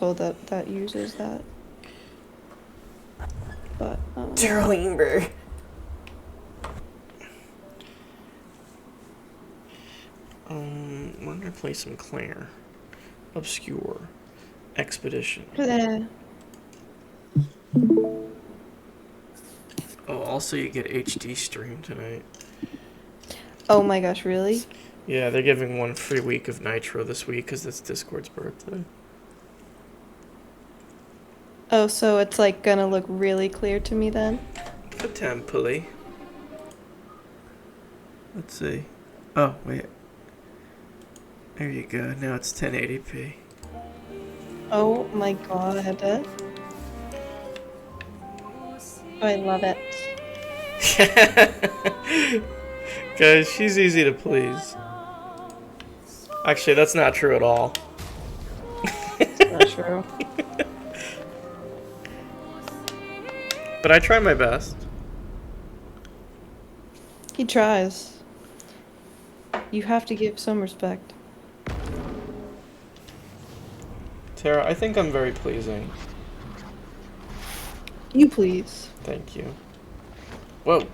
that uses that. But Dreamer. We're gonna play some Clair. Obscur. Expedition. bleh. Oh, also you get HD stream tonight. Oh my gosh, really? Yeah, they're giving one free week of Nitro this week because it's Discord's birthday. Oh, so it's like gonna look really clear to me then? Potentially. Let's see. Oh, wait. There you go. Now it's 1080p. Oh my god. Oh, I love it. Guys, she's easy to please. Actually, that's not true at all. It's not true. But I try my best. He tries. You have to give some respect. Tara, I think I'm very pleasing. You please. Thank you. Whoa.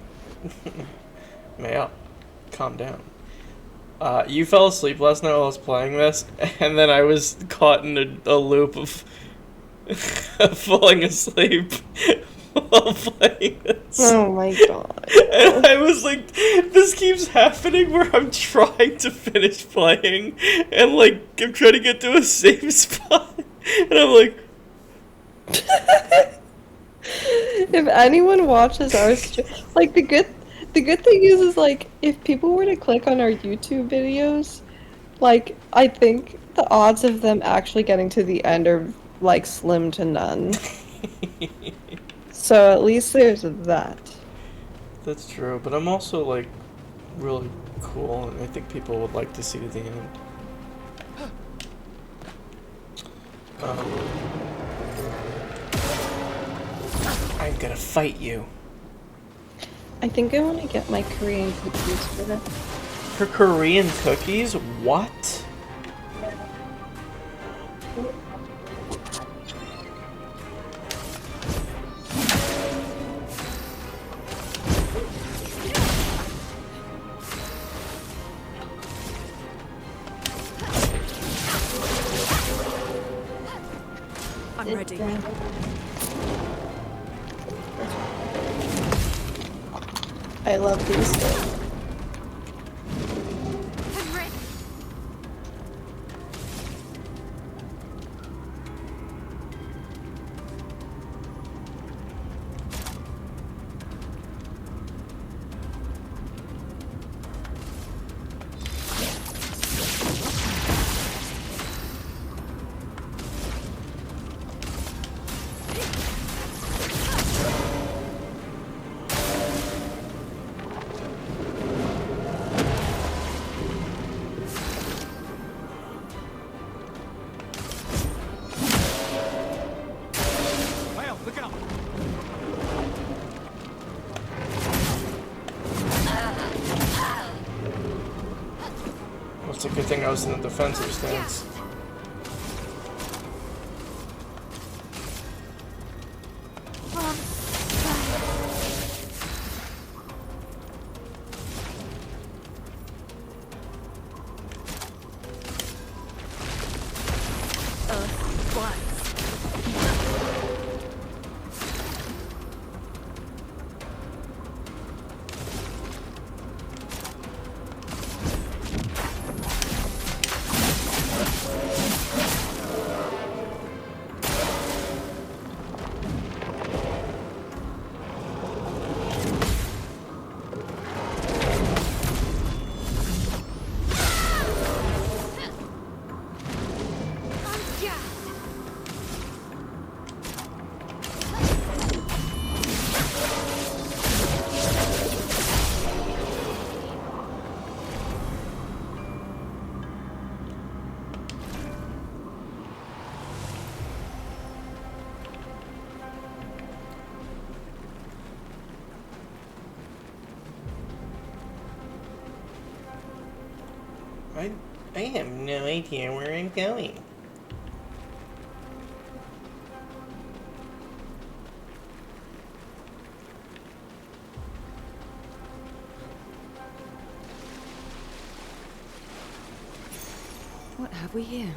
May calm down. You fell asleep last night while I was playing this, and then I was caught in a loop of falling asleep while playing this. Oh my god. And I was like, this keeps happening where I'm trying to finish playing, and like, I'm trying to get to a safe spot, and I'm like, If anyone watches our like the good thing is like if people were to click on our YouTube videos, like I think the odds of them actually getting to the end are like slim to none. So at least there's that. that's true, but I'm also like, really cool, and I think people would like to see the end. I'm gonna fight you. I think I want to get my Korean cookies for that. For Korean cookies? What? I'm ready. I love these things. I'm ready. Well, look out! Well, it's a good thing I was in the defensive stance. I have no idea where I'm going. have we here?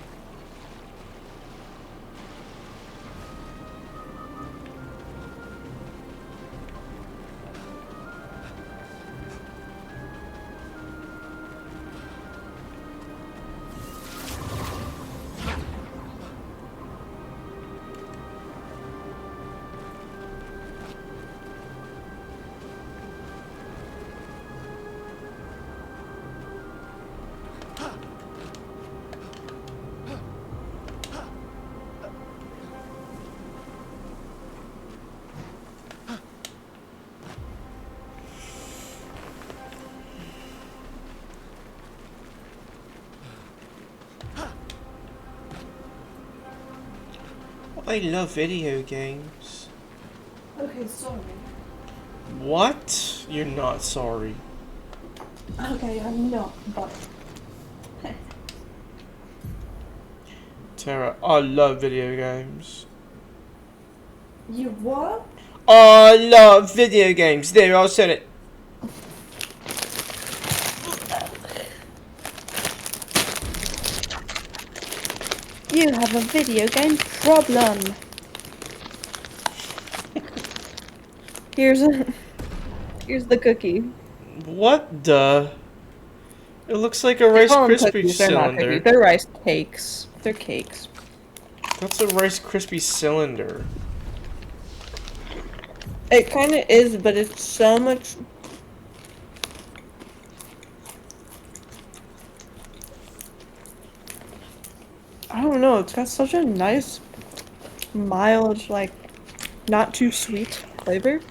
I love video games. Okay, sorry. What? You're not sorry. Okay, I'm not, but... Tara, I love video games. You what? I love video games. There, I said it. You have a video game problem. Here's the cookie. What the? It looks like a They Rice call them Krispie cookies, they're not cylinder. cookies. They're rice cakes. They're cakes. That's a Rice Krispie cylinder. It kind of is, but it's so much. I don't know. It's got such a nice, mild, like, not too sweet flavor.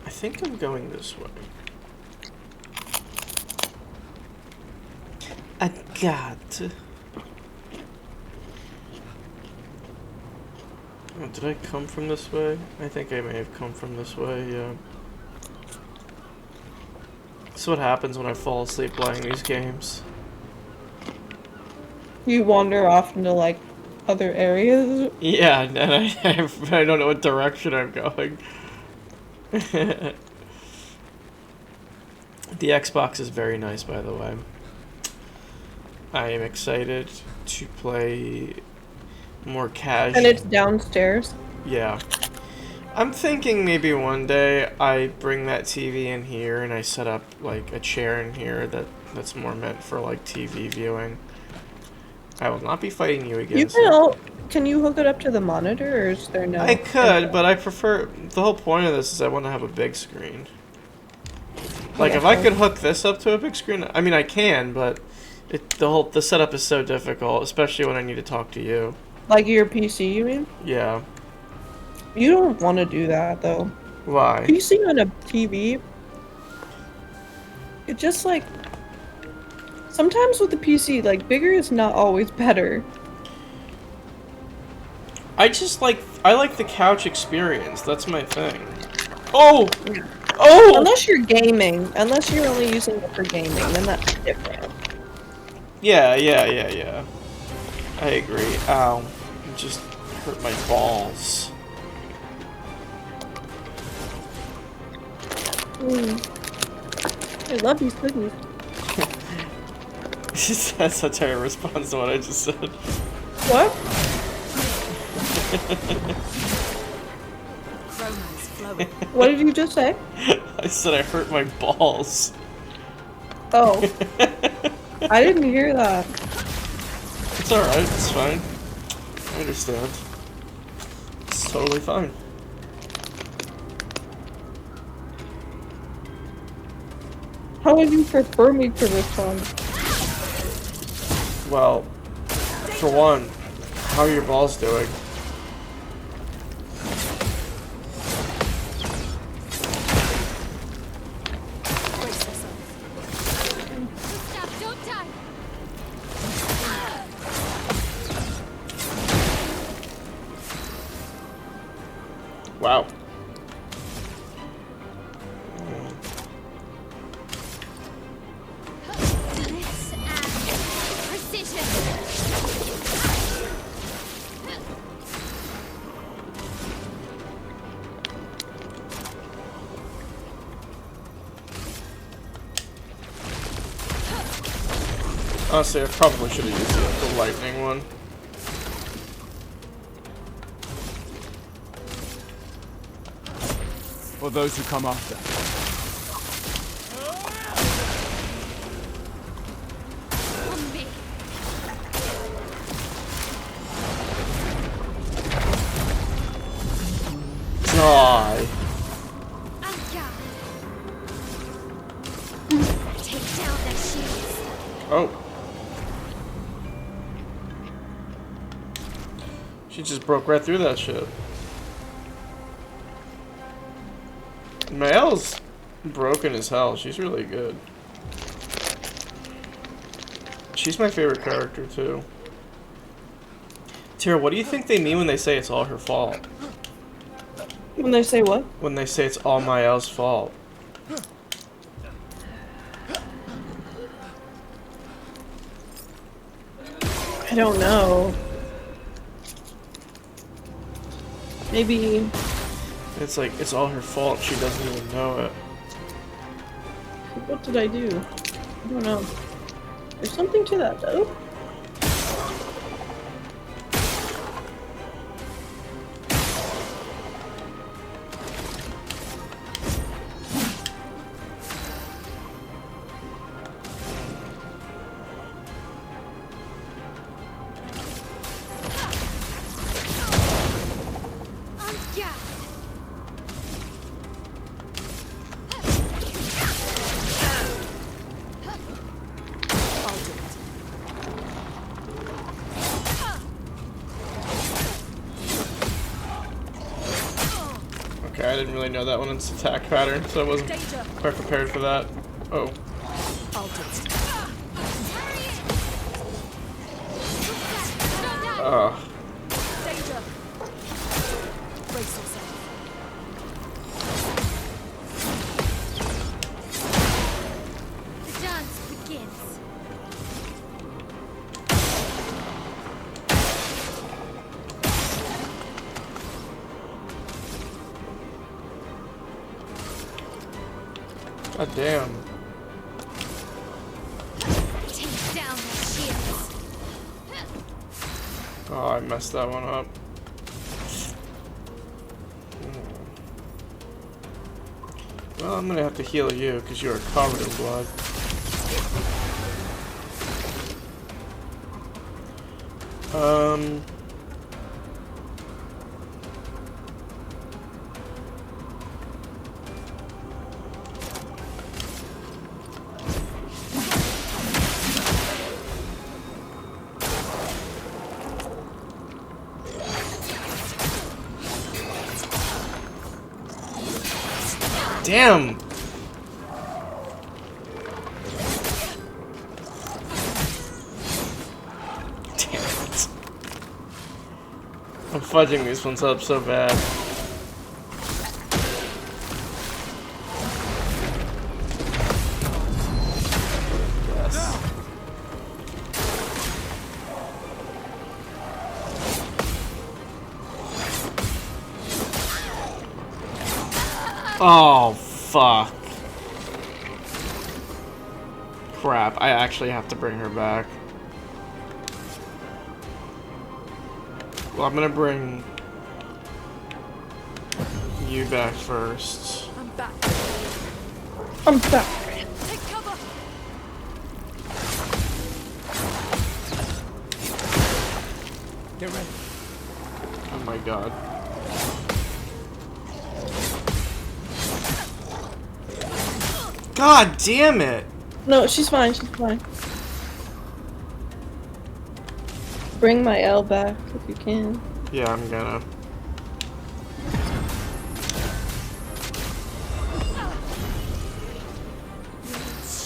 I think I'm going this way. I got. Oh, did I come from this way? I think I may have come from this way, yeah. This is what happens when I fall asleep playing these games. You wander off into, like, other areas. Yeah, and I don't know what direction I'm going. The Xbox is very nice, by the way. I am excited to play more casual. And it's downstairs. Yeah. I'm thinking maybe one day I bring that TV in here and I set up like a chair in here that's more meant for like TV viewing. I will not be fighting you against it. Can you hook it up to the monitor, or is there no? I could, but I prefer. The whole point of this is I want to have a big screen. Like, if I could hook this up to a big screen, I mean, I can, but the setup is so difficult, especially when I need to talk to you. Like your PC, you mean? Yeah. You don't want to do that though. Why? PC on a TV. It just like. Sometimes with the PC, like bigger is not always better. I like the couch experience. That's my thing. Oh! Oh! Unless you're gaming. Unless you're only using it for gaming, then that's different. Yeah. I agree. Ow. It just hurt my balls. I love these cookies. That's such a response to what I just said. What? Romance flowing. What did you just say? I said I hurt my balls. Oh. I didn't hear that. It's alright, it's fine. I understand. It's totally fine. How would you prefer me to respond? Well, for one, how are your balls doing? Brace yourself. Stop, don't die. Wow. This and Honestly, I probably should have used the lightning one. For those who come after. On me. Die. Anka. Take down their shields. Oh. She just broke right through that shit. Mael's broken as hell. She's really good. She's my favorite character too. Tira, what do you think they mean when they say it's all her fault? When they say what? When they say it's all Mael's fault. I don't know. Maybe. It's like, it's all her fault. She doesn't even know it. What did I do? I don't know. There's something to that though. Anka. Okay, I didn't really know that one in its attack pattern, so I wasn't Danger. quite prepared for that. Oh. Ugh. Danger. Brace yourself. The dance begins. God damn. Take down their shields. Oh, I messed that one up. Well, I'm gonna have to heal you because you are covered in blood. Damn! Damn it. I'm fudging these ones up so bad. Yes. Oh, fuck. Crap, I actually have to bring her back. Well, I'm gonna bring you back first. I'm back. I'm back. Take cover. Get ready. Oh my god. God damn it! No, she's fine. She's fine. Bring my L back if you can. Yeah, I'm gonna.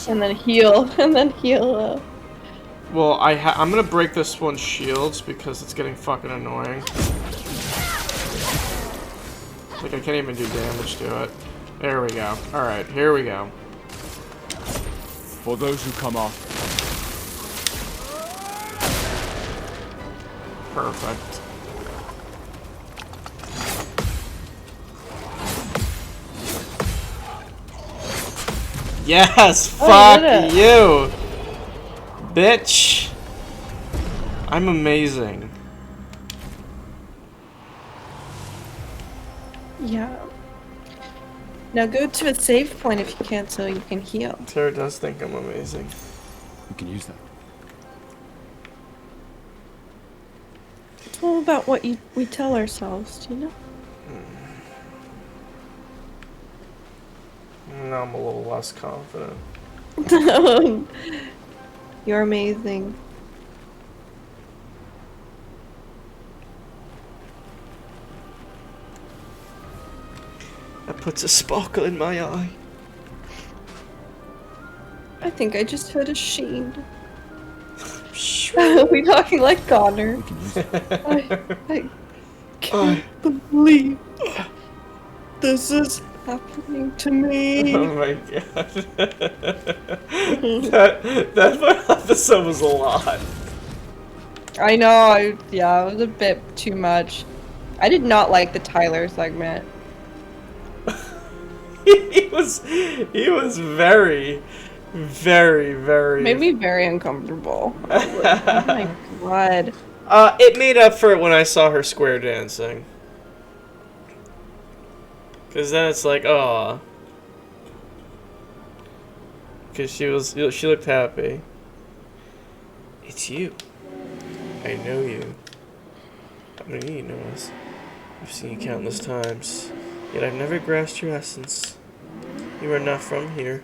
And then heal. And then heal. Well, I'm gonna break this one's shields because it's getting fucking annoying. Like, I can't even do damage to it. There we go. Alright, here we go. For those who come after. Perfect. Yes! Oh, Fuck you did it. you! Bitch! I'm amazing. Yeah. Now go to a save point if you can't, so you can heal. Tara does think I'm amazing. We can use that. It's all about what we tell ourselves, do you know? Now I'm a little less confident. You're amazing. That puts a sparkle in my eye. I think I just heard a sheen. Are we talking like Connor? We can use that. I can't believe this is happening to me. Oh my god. that part of the episode was a lot. I know, yeah, it was a bit too much. I did not like the Tyler segment. he was very, very, very. Made me very uncomfortable. I was like, oh my god. It made up for it when I saw her square dancing. Cause then it's like, oh. Cause she looked happy. It's you. I know you. I know you know us. I've seen you countless times. Yet I've never grasped your essence. You are not from here.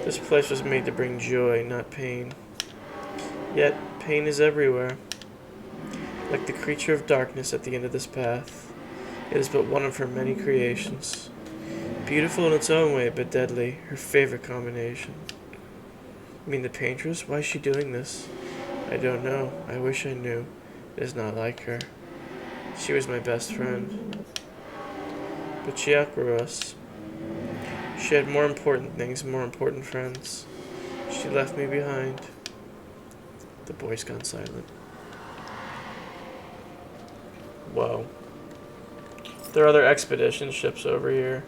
This place was made to bring joy, not pain. Yet, pain is everywhere. Like the creature of darkness at the end of this path. It is but one of her many creations. Beautiful in its own way, but deadly. Her favorite combination. You mean the paintress? Why is she doing this? I don't know. I wish I knew. It is not like her. She was my best friend. But she outgrew us. She had more important things, more important friends. She left me behind. The boy's gone silent. Whoa. There are other expedition ships over here.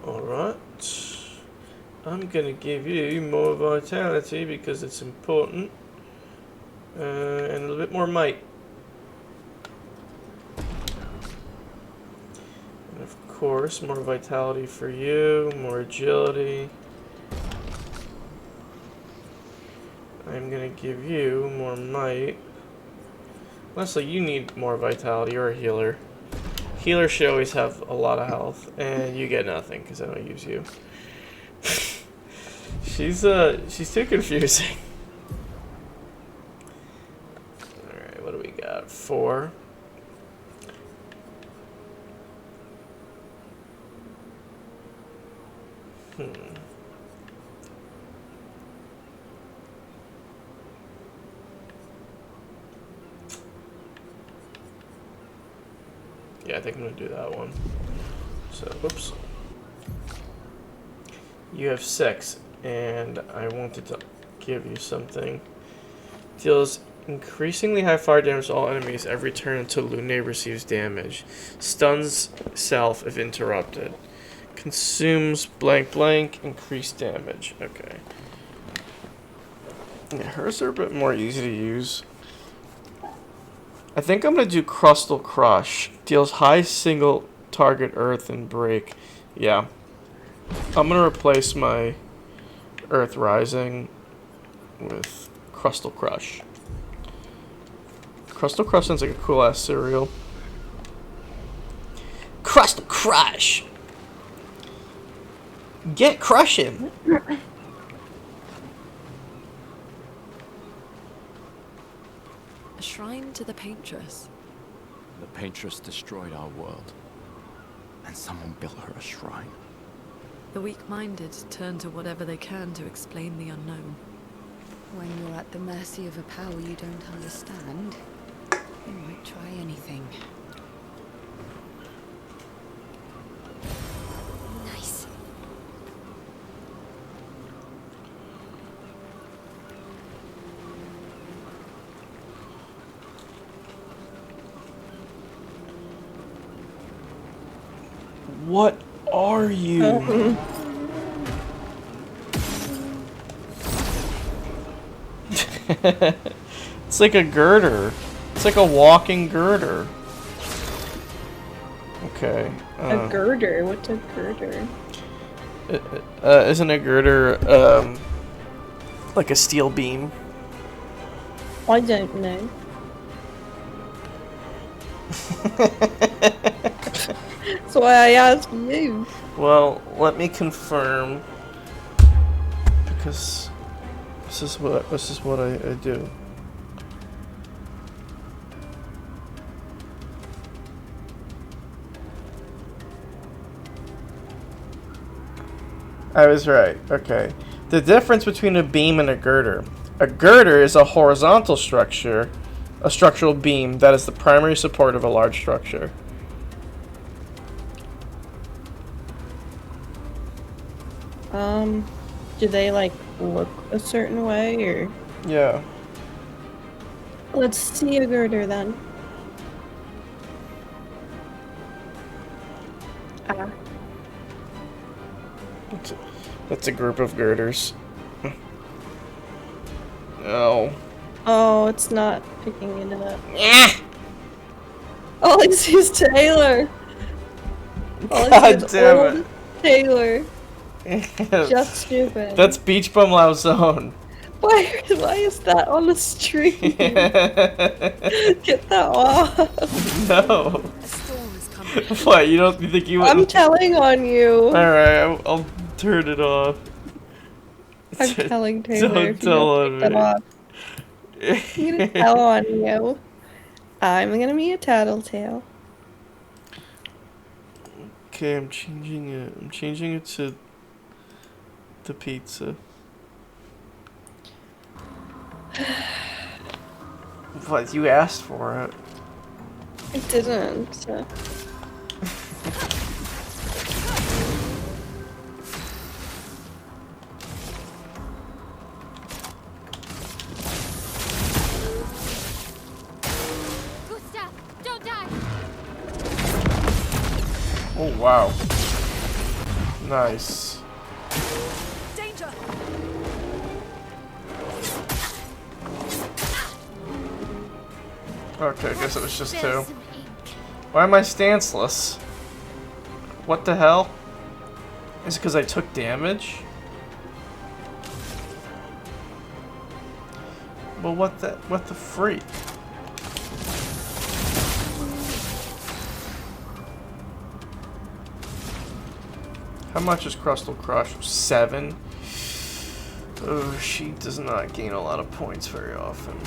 Alright. I'm gonna give you more vitality because it's important. And a little bit more might. And of course, more vitality for you, more agility. I'm gonna give you more might. Leslie, you need more vitality. You're a healer. Healers should always have a lot of health, and you get nothing because I don't use you. She's too confusing. Alright, what do we got? 4. Yeah, I think I'm gonna do that one. So, whoops. You have 6, and I wanted to give you something. Deals increasingly high fire damage to all enemies every turn until Lune receives damage. Stuns self if interrupted. Consumes blank blank, increased damage. Okay. Yeah, hers are a bit more easy to use. I think I'm going to do Crustal Crush. Deals high single target earth and break. Yeah. I'm going to replace my Earth Rising with Crustal Crush. Crustal Crush sounds like a cool ass cereal. Crustal Crush! Get crushing! A shrine to the paintress. The paintress destroyed our world. And someone built her a shrine. The weak-minded turn to whatever they can to explain the unknown. When you're at the mercy of a power you don't understand, you might try anything. Nice. What are you? It's like a girder. It's like a walking girder. Okay. A girder? What's a girder? Isn't a girder like a steel beam? I don't know. That's why I asked you. Well, let me confirm, because this is what I do. I was right. Okay. The difference between a beam and a girder. A girder is a horizontal structure, a structural beam that is the primary support of a large structure. Do they like look a certain way or? Yeah. Let's see a girder then. Ah. That's a group of girders. Oh. Oh, it's not picking it up. Yeah. All I see is Taylor. All I see God is damn old it. Taylor. Just stupid. That's Beach Bum Lao Zone. Why is that on the stream? Get that off. No. A storm is coming. What? You think you I'm wouldn't? telling on you. Alright, I'll turn it off. I'm telling Taylor Don't if you tell don't on take that me. off. I'm gonna tell on you. I'm gonna be a tattletale. Okay, I'm changing it. I'm changing it to the pizza. What? You asked for it. I didn't. Gustav, don't die. Oh wow. Nice. Danger! Okay, I guess it was just two. There's some ink. Why am I stanceless? What the hell? Is it because I took damage? Well, what the freak? How much is Crustal Crush? 7? Oh, she does not gain a lot of points very often.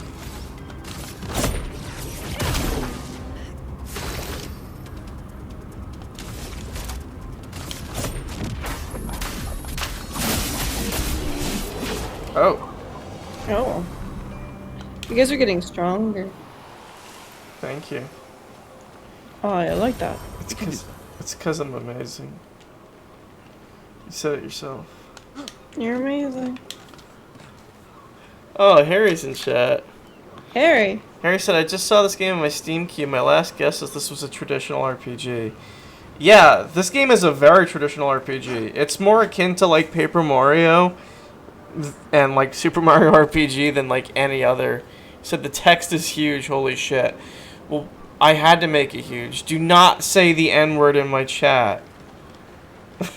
Oh, Oh. You guys are getting stronger. thank you. Oh, I like that. It's because I'm amazing. You said it yourself. You're amazing. Oh, Harry's in chat. Harry. Harry said, I just saw this game in my Steam queue. My last guess is this was a traditional RPG. Yeah, this game is a very traditional RPG. It's more akin to like Paper Mario and like Super Mario RPG than like any other. He said the text is huge, holy shit. Well, I had to make it huge. Do not say the N-word in my chat.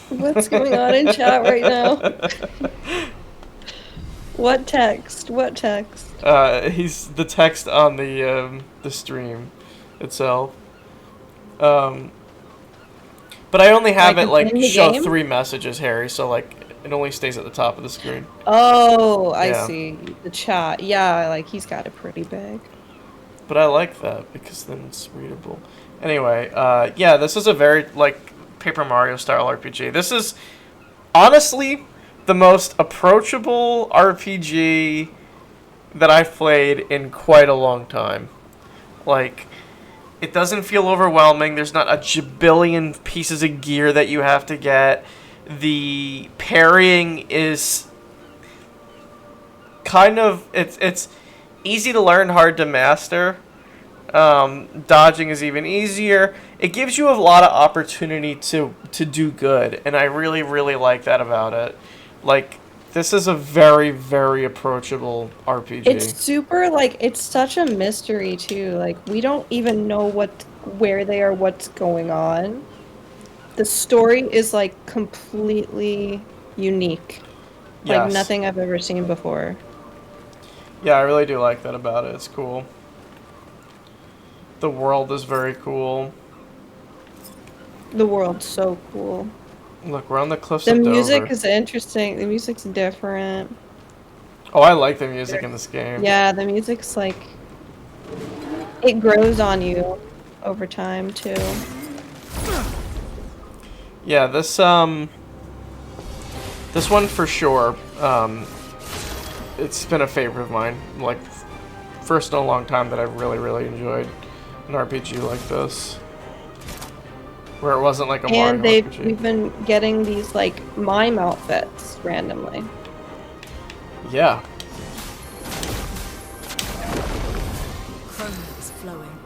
What's going on in chat right now? What text? What text? He's the text on the stream itself. But I only have Like it like in the show game? 3 messages, Harry. So like it only stays at the top of the screen. Oh, I Yeah. see. The chat. Yeah, like he's got it pretty big. But I like that because then it's readable. Anyway, yeah, this is a very like Paper Mario style RPG. This is honestly the most approachable RPG that I've played in quite a long time. Like, it doesn't feel overwhelming. There's not a jibillion pieces of gear that you have to get. The parrying is kind of it's easy to learn, hard to master. Dodging is even easier, it gives you a lot of opportunity to do good, and I really really like that about it. Like, this is a very very approachable RPG. It's super, like, it's such a mystery too. Like, we don't even know where they are, what's going on. The story is like completely unique. Like Yes. nothing I've ever seen before. Yeah, I really do like that about it. It's cool. The world is very cool. The world's so cool. Look, we're on the cliffs The of music Dover. is interesting. The music's different. Oh, I like the music in this game. Yeah, the music's like, it grows on you over time too. Yeah, this one for sure. It's been a favorite of mine. Like, first in a long time that I've really really enjoyed an RPG like this, where it wasn't like a And Mario RPG. we've been getting these like mime outfits randomly. Yeah. Chroma is flowing.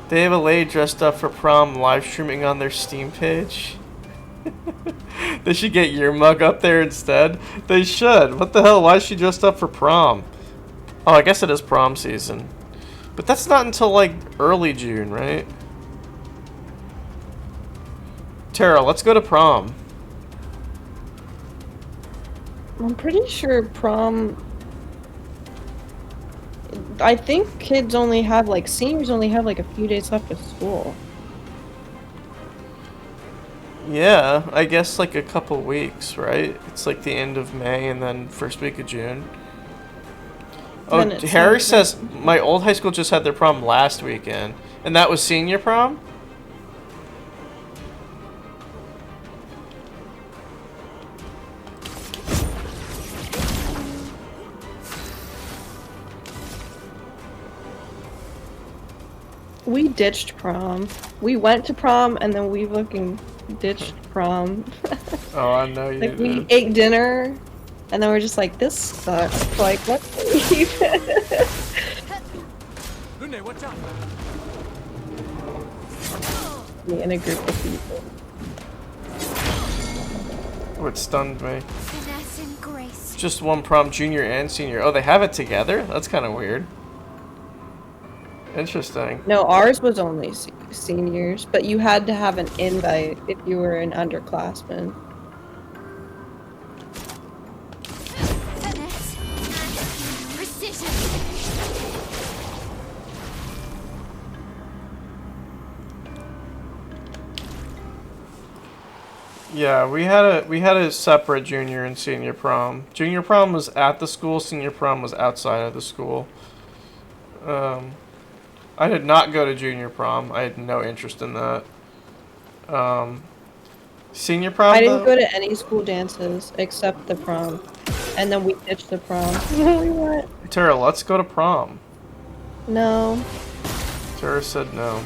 They have a lady dressed up for prom live streaming on their Steam page. They should get your mug up there instead. They should. What the hell? Why is she dressed up for prom? Oh, I guess it is prom season. But that's not until like early June, right? Tara, let's go to prom. I'm pretty sure prom. I think kids only have like seniors only have like a few days left of school. Yeah, I guess like a couple weeks, right? It's like the end of May and then first week of June. Oh, Then it Harry sounds says my old high school just had their prom last weekend. And that was senior prom? We ditched prom. We went to prom and then we fucking ditched prom. Oh, I know you Like we did. ate dinner and then we're just like, this sucks. Like, let's leave. Lune, watch out! Me and a group of people. Oh, it stunned me. Finesse and grace. Just one prom, junior and senior. Oh, they have it together? That's kind of weird. Interesting. No, ours was only seniors, but you had to have an invite if you were an underclassman. Finesse and precision. Yeah, we had a separate junior and senior prom. Junior prom was at the school, senior prom was outside of the school. I did not go to junior prom. I had no interest in that. Senior prom, I didn't though? go to any school dances except the prom. And then we ditched the prom. We went. Tara, let's go to prom. No. Tara said no.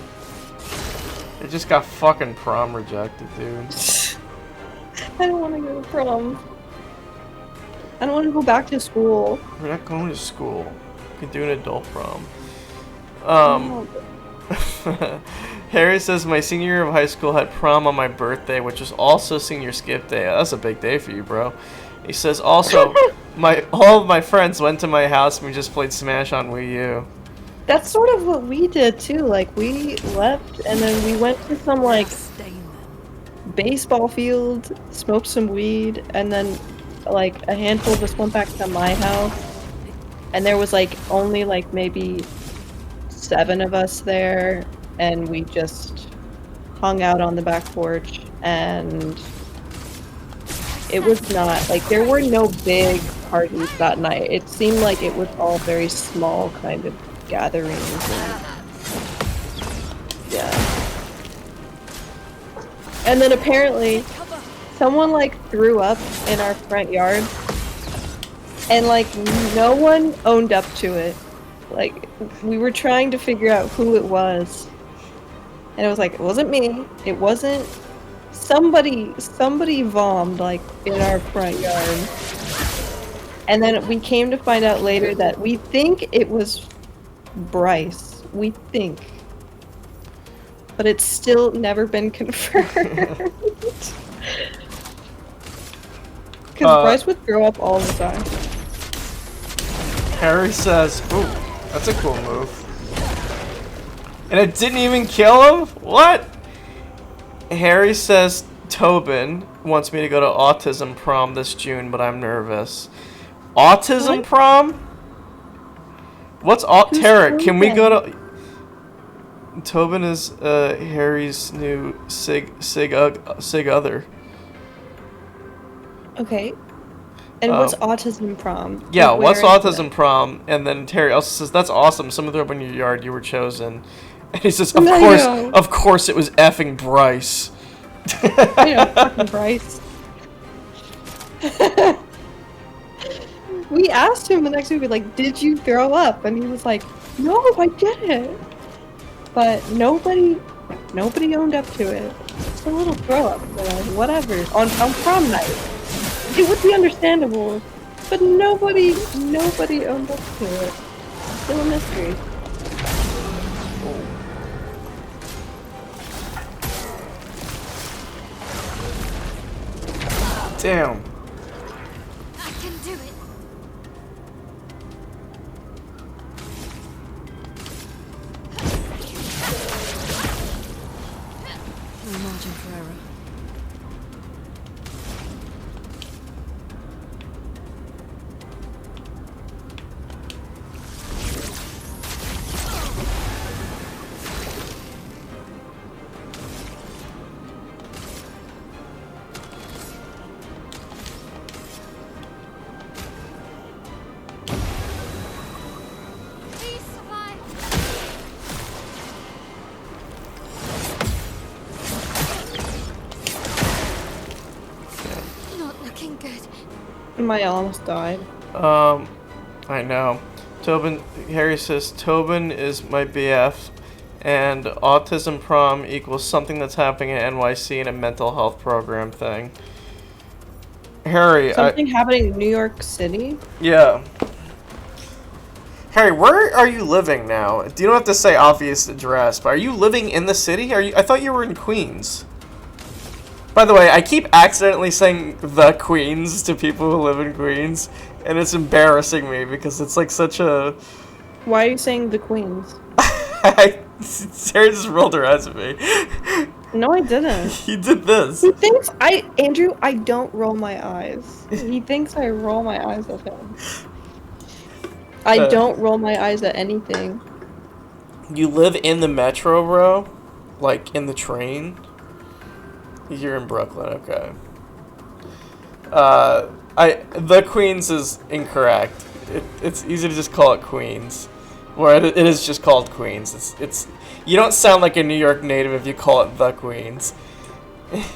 They just got fucking prom rejected, dude. I don't want to go to prom. I don't want to go back to school. We're not going to school. We can do an adult prom. Oh. Harry says my senior year of high school had prom on my birthday, which was also senior skip day. That's a big day for you, bro. He says also all of my friends went to my house and we just played Smash on Wii U. That's sort of what we did too. Like we left and then we went to some like Stain them. baseball field, smoked some weed, and then like a handful of us went back to my house. And there was like only like maybe 7 of us there, and we just hung out on the back porch, and it was not like there were no big parties that night. It seemed like it was all very small kind of gatherings. And, yeah. And then apparently someone like threw up in our front yard, and like no one owned up to it. Like we were trying to figure out who it was, and it was like it wasn't me. It wasn't somebody vommed like in our front yard. And then we came to find out later that we think it was Bryce. We think. but it's still never been confirmed. Because Bryce would throw up all the time. Harry says, ooh, that's a cool move. And it didn't even kill him? What? Harry says Tobin wants me to go to autism prom this June, but I'm nervous. Autism What? prom? What's Tarek, can we go to... Tobin is Harry's new sig other. Okay. And what's autism prom? Yeah, Like, what's where is autism prom? And then Terry also says, that's awesome. Someone threw up in your yard. You were chosen. And he says, No. of course it was effing Bryce. You know, fucking Bryce. We asked him the next week, like, did you throw up? And he was like, no, I didn't. But nobody owned up to it. It's a little throw up, whatever. On prom night. It would be understandable, but nobody owned up to it. Still a mystery. Damn. I can do it. No margin for error. Please survive. Not looking good. I almost died. I know. Harry says, Tobin is my BF, and autism prom equals something that's happening at NYC in a mental health program thing. Harry, Something happening in New York City? Yeah. Harry, where are you living now? You don't have to say obvious address, but are you living in the city? I thought you were in Queens. By the way, I keep accidentally saying the Queens to people who live in Queens, and it's embarrassing me because it's like such a... Why are you saying the Queens? Sarah just rolled her eyes at me. No, I didn't. You did this. He thinks Andrew, I don't roll my eyes. He thinks I roll my eyes at him. I don't roll my eyes at anything. You live in the metro, bro? Like, in the train? You're in Brooklyn, okay. The Queens is incorrect. It's easy to just call it Queens. Or it is just called Queens. It's you don't sound like a New York native if you call it the Queens. It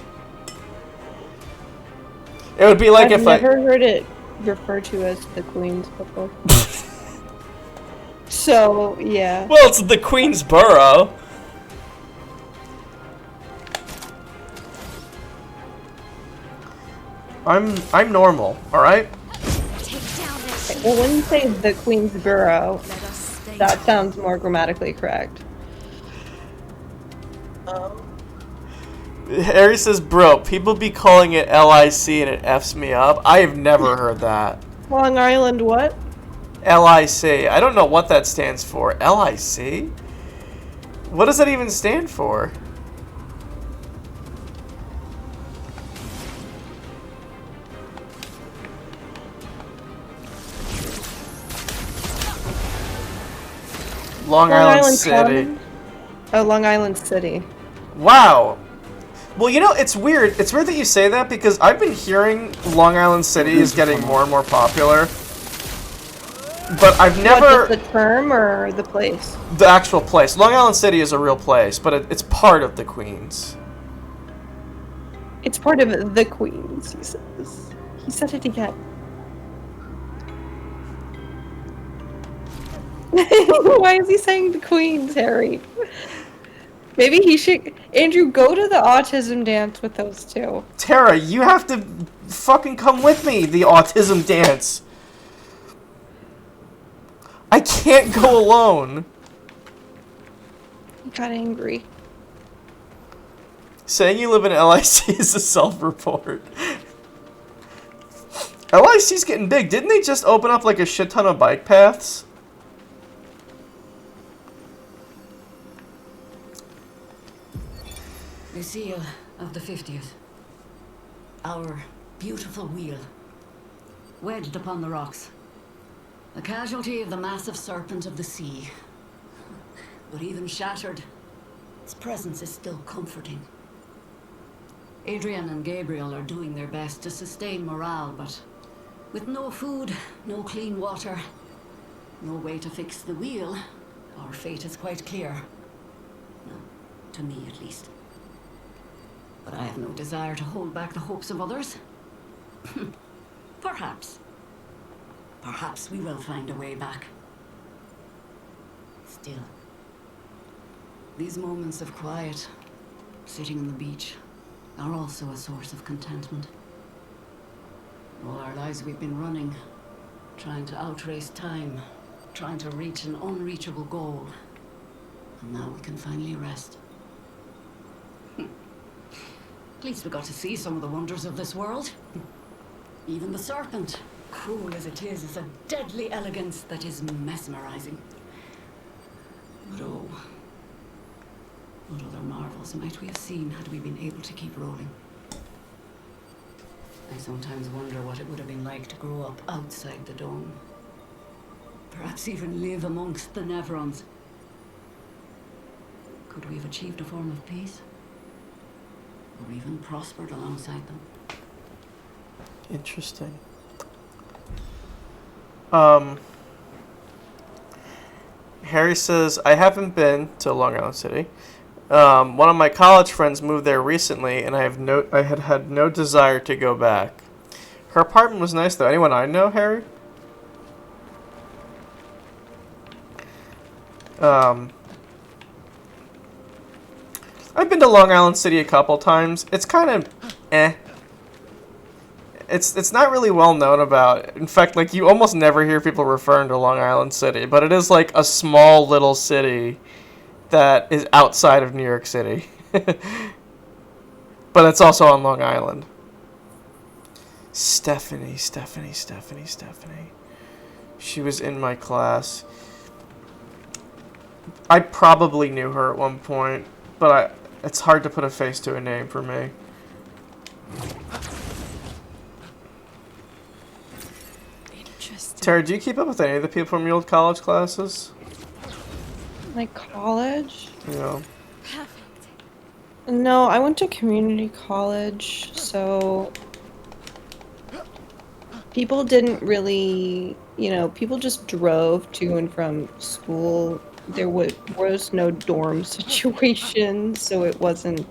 would be like I've if never heard it referred to as the Queens before. So, yeah. Well, it's the Queensboro. I'm normal, all right? Take down this. Well, when you say the Queensboro, Let us stay. that sounds more grammatically correct. Harry says, bro, people be calling it LIC and it F's me up. I have never heard that. Long Island what? LIC. I don't know what that stands for. LIC? What does that even stand for? Long Island City. Common? Oh, Long Island City. Wow. Well, you know, it's weird. It's weird that you say that because I've been hearing Long Island City is getting more and more popular. But I've never... What, just the term or the place? The actual place. Long Island City is a real place, but it's part of the Queens. It's part of the Queens, he says. He said it again. Why is he saying the Queens, Harry? Maybe he should... Andrew, go to the autism dance with those two. Tara, you have to fucking come with me, the autism dance. I can't go alone. He got angry. Saying you live in LIC is a self-report. LIC's getting big. Didn't they just open up like a shit ton of bike paths? The seal of the 50th. Our beautiful wheel. Wedged upon the rocks. The casualty of the massive serpent of the sea. But even shattered, its presence is still comforting. Adrian and Gabriel are doing their best to sustain morale, but with no food, no clean water, no way to fix the wheel, our fate is quite clear. No, to me at least. But I have no desire to hold back the hopes of others. Perhaps. Perhaps we will find a way back. Still, these moments of quiet, sitting on the beach, are also a source of contentment. All our lives we've been running, trying to outrace time, trying to reach an unreachable goal. And now we can finally rest. At least we got to see some of the wonders of this world. Even the serpent, cruel as it is a deadly elegance that is mesmerizing. But oh, what other marvels might we have seen had we been able to keep rolling? I sometimes wonder what it would have been like to grow up outside the dome. Perhaps even live amongst the Nevrons. Could we have achieved a form of peace? Or even prospered alongside them? Interesting. Harry says, I haven't been to Long Island City. One of my college friends moved there recently, and I had no desire to go back. Her apartment was nice, though. Anyone I know, Harry? I've been to Long Island City a couple times. It's kind of eh. It's not really well known about. In fact, like, you almost never hear people referring to Long Island City, but it is like a small little city that is outside of New York City. But it's also on Long Island. Stephanie. She was in my class. I probably knew her at one point, but it's hard to put a face to a name for me. Interesting. Tara, do you keep up with any of the people from your old college classes? My college? Yeah. Perfect. No, I went to community college, so people didn't really, people just drove to and from school. There was no dorm situation, so it wasn't.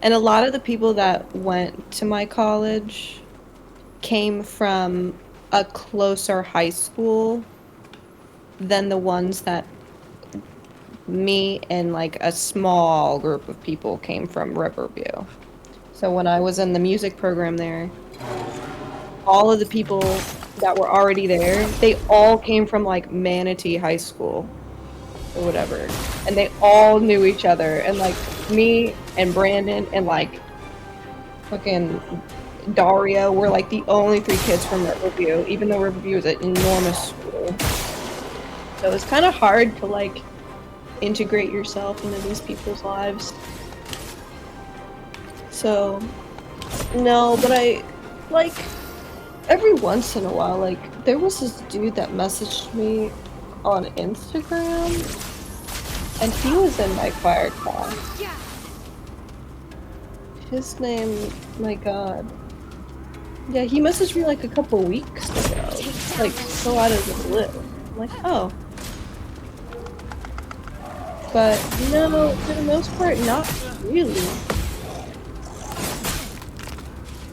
And a lot of the people that went to my college came from a closer high school than the ones that me and like a small group of people came from Riverview. So when I was in the music program there, all of the people that were already there, they all came from like Manatee High School or whatever. And they all knew each other. And like me and Brandon and like fucking Dario were like the only 3 kids from Riverview, even though Riverview is an enormous school. So it's kind of hard to like integrate yourself into these people's lives. So, no, but I, like, every once in a while, like, there was this dude that messaged me on Instagram, and he was in my choir class. Yeah. His name, my god. Yeah, he messaged me like a couple weeks ago, like, so out of the blue. I'm like, oh. But, no, for the most part, not really.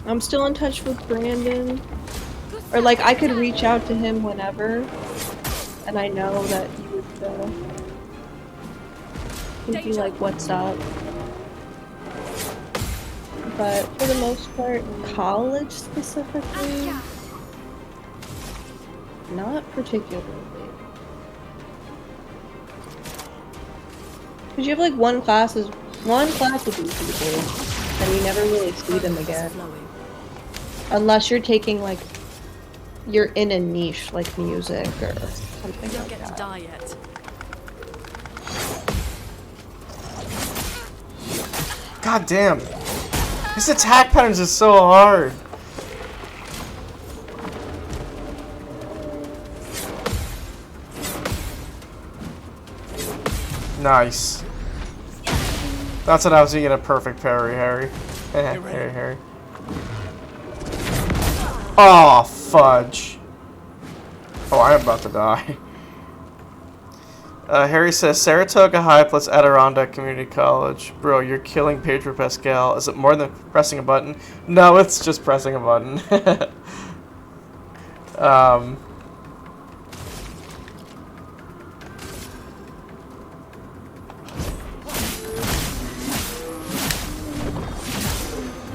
I'm still in touch with Brandon. Or, like, I could reach out to him whenever. And I know that he would be like, what's up? But for the most part, college specifically, not particularly. Because you have like one class is One class with these people, and you never really see them again. Flowing. Unless you're taking, like, you're in a niche, like music or something You don't like get to that. die yet. God damn. His attack patterns are so hard. Nice. That's what I was thinking, a perfect parry, Harry. Harry. Oh, fudge. Oh, I'm about to die. Harry says, Saratoga High plus Adirondack Community College. Bro, you're killing Pedro Pascal. Is it more than pressing a button? No, it's just pressing a button.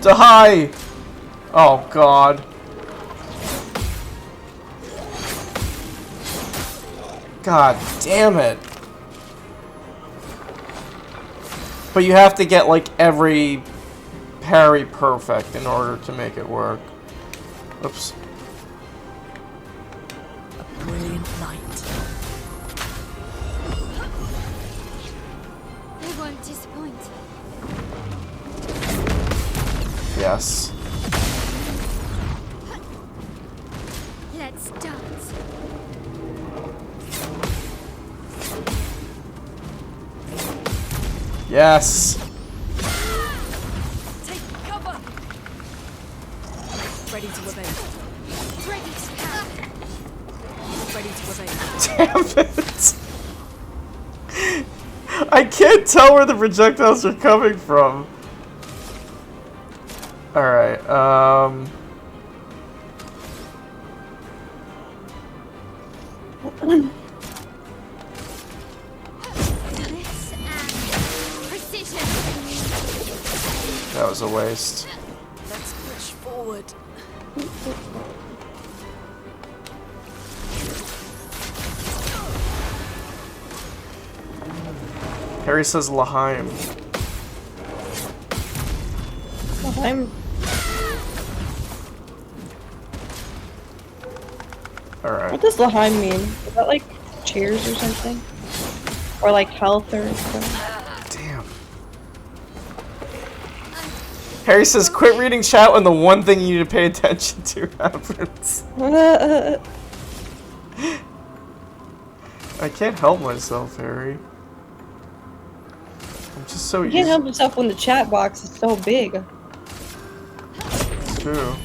Die! Oh, God. God damn it. But you have to get, like, every parry perfect in order to make it work. Oops. A brilliant light. They won't disappoint. Yes. Let's dance. Yes. Take cover. Ready to evade. Ready to power. Ready to evade. Damn it. I can't tell where the projectiles are coming from. Alright, Bliss and precision. that was a waste. Let's push forward. Harry says Laheim. I'm Alright. What does Laheim mean? Is that like cheers or something? Or like health or something? Damn. Harry says, quit reading chat when the one thing you need to pay attention to happens. I can't help myself, Harry. I'm just so You used. can't help yourself when the chat box is so big. It's true.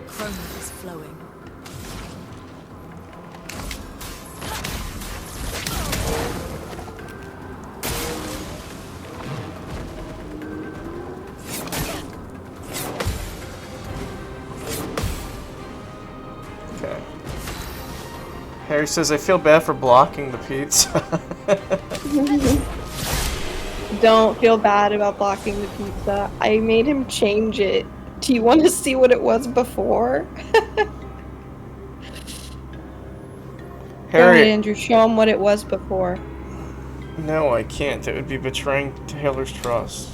Chroma is flowing. Okay. Harry says, I feel bad for blocking the pizza. Don't feel bad about blocking the pizza. I made him change it. Do you want to see what it was before? Go ahead, Harry, Andrew. Show him what it was before. no, I can't. It would be betraying Taylor's trust.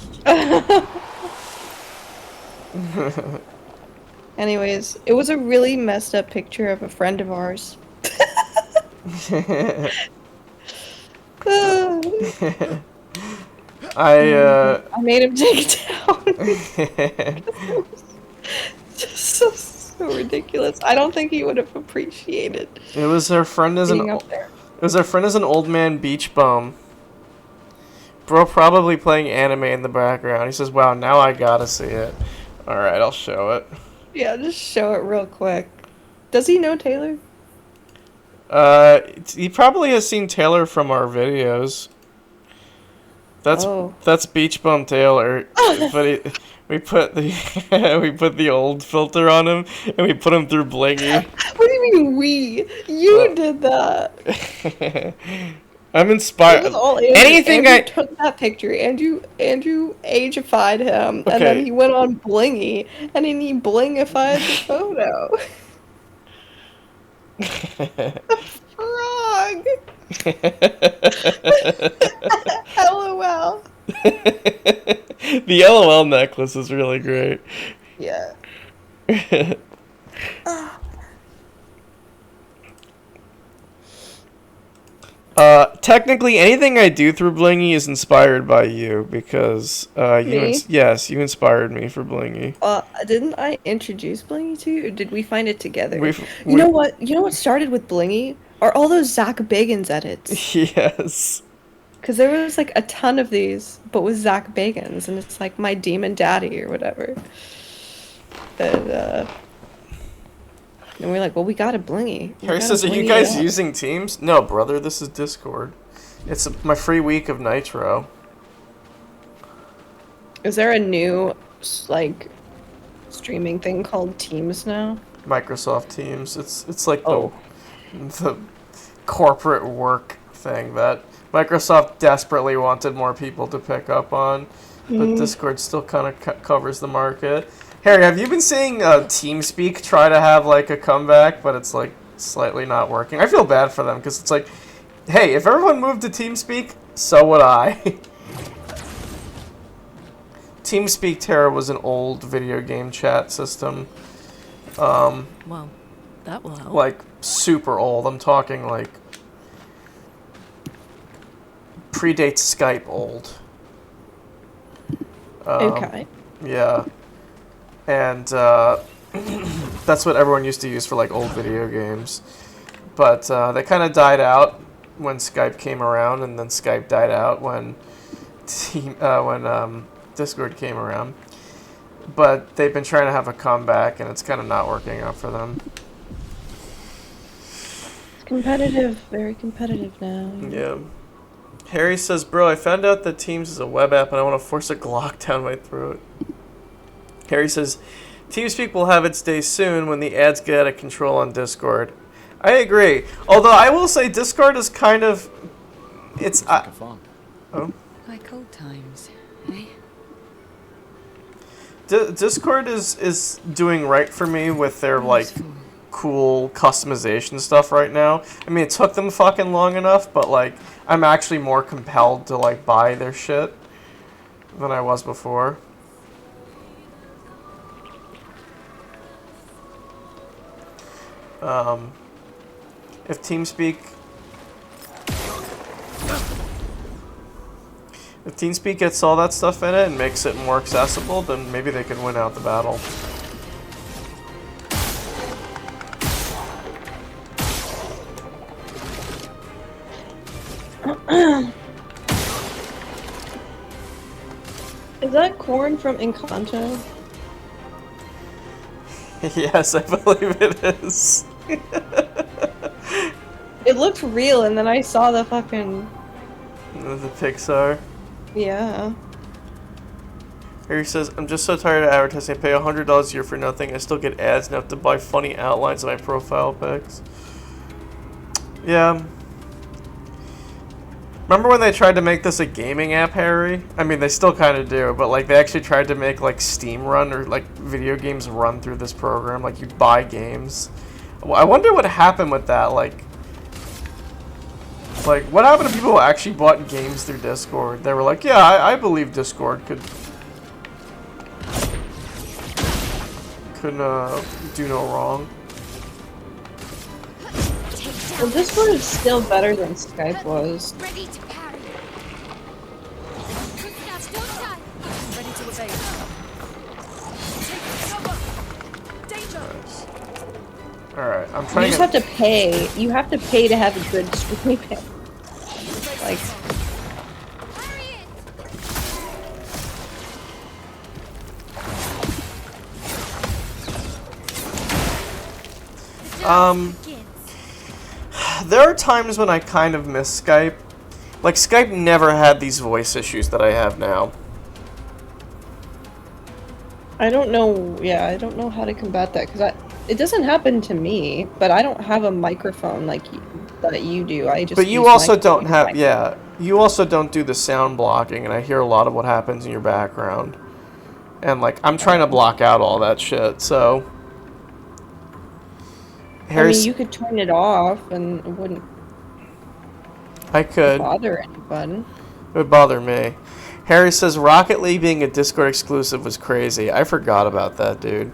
Anyways, it was a really messed up picture of a friend of ours. I made him take it down. so ridiculous. I don't think he would have appreciated It was our friend as being up there. It was our friend as an old man beach bum. Bro probably playing anime in the background. He says, wow, now I gotta see it. Alright, I'll show it. Yeah, just show it real quick. Does he know Taylor? He probably has seen Taylor from our videos. That's Beach Bum Taylor. But we put the we put the old filter on him and we put him through Blingy. What do you mean we? You did that. I'm It inspired. was all Andrew. Anything Andrew took that picture. Andrew ageified him, and then Okay. he went on Blingy, and then he blingified the photo. Frog. LOL. The LOL necklace is really great. Yeah. Technically, anything I do through Blingy is inspired by you because Me? yes, you inspired me for Blingy. Didn't I introduce Blingy to you, or did we find it together? We've You we know what? You know what started with Blingy? Are all those Zach Bagans edits. yes. Because there was like a ton of these, but with Zach Bagans, and it's like my demon daddy or whatever. And we're like, well, we got a Blingy. We Harry gotta says, "Are you Blingy it guys up." using Teams?" No, brother. This is Discord. It's my free week of Nitro. Is there a new like streaming thing called Teams now? Microsoft Teams. It's like Oh. the corporate work thing that Microsoft desperately wanted more people to pick up on, but Discord still kind of covers the market. Harry, have you been seeing TeamSpeak try to have like a comeback, but it's like slightly not working? I feel bad for them because it's like, hey, if everyone moved to TeamSpeak, so would I. TeamSpeak Terra was an old video game chat system. Well, that will help. Like super old. I'm talking like predates Skype old. Okay. Yeah. And that's what everyone used to use for like old video games. But they kind of died out when Skype came around, and then Skype died out when Discord came around. But they've been trying to have a comeback, and it's kind of not working out for them. It's competitive, very competitive now. Yeah. Harry says, "Bro, I found out that Teams is a web app, and I want to force a Glock down my throat." Harry says, "TeamSpeak will have its day soon when the ads get out of control on Discord." I agree. Although I will say Discord is kind of... It's... Fun. oh. Like old times, eh? Discord is doing right for me with their, like, cool customization stuff right now. I mean, it took them fucking long enough, but, like, I'm actually more compelled to, like, buy their shit than I was before. If TeamSpeak gets all that stuff in it and makes it more accessible, then maybe they can win out the battle. Is that corn from Encanto? Yes, I believe it is. It looked real, and then I saw the fucking... The Pixar. Yeah. Harry says, "I'm just so tired of advertising. I pay $100 a year for nothing. I still get ads and have to buy funny outlines of my profile pics." Yeah. Remember when they tried to make this a gaming app, Harry? I mean, they still kind of do, but like they actually tried to make like Steam run or like video games run through this program. Like you buy games. I wonder what happened with that. Like what happened to people who actually bought games through Discord? They were like, yeah, I believe Discord could do no wrong. Well, this one is still better than Skype was. Ready to parry. Footsteps, don't die. Ready to evade. Take cover. Danger. Alright, I'm You trying just to... have to pay. You have to pay to have a good streaming. Like, Parry it. Begins. There are times when I kind of miss Skype. Like, Skype never had these voice issues that I have now. I don't know. Yeah, I don't know how to combat that because it doesn't happen to me. But I don't have a microphone like that you do. I just. But you use also my don't have... mic. Yeah, you also don't do the sound blocking, and I hear a lot of what happens in your background. And, like, I'm trying to block out all that shit, so... I mean, you could turn it off and it wouldn't. I could. bother anyone. It would bother me. Harry says Rocket League being a Discord exclusive was crazy. I forgot about that, dude.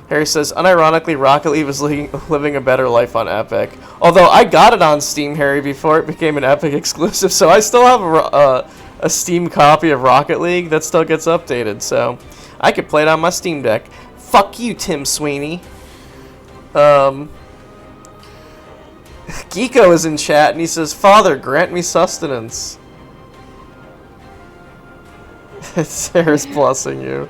Harry says, unironically, Rocket League was living a better life on Epic. Although I got it on Steam, Harry, before it became an Epic exclusive, so I still have a Steam copy of Rocket League that still gets updated, so I could play it on my Steam Deck. Fuck you, Tim Sweeney. Geeko is in chat, and he says, Father, grant me sustenance. Sarah's blessing you.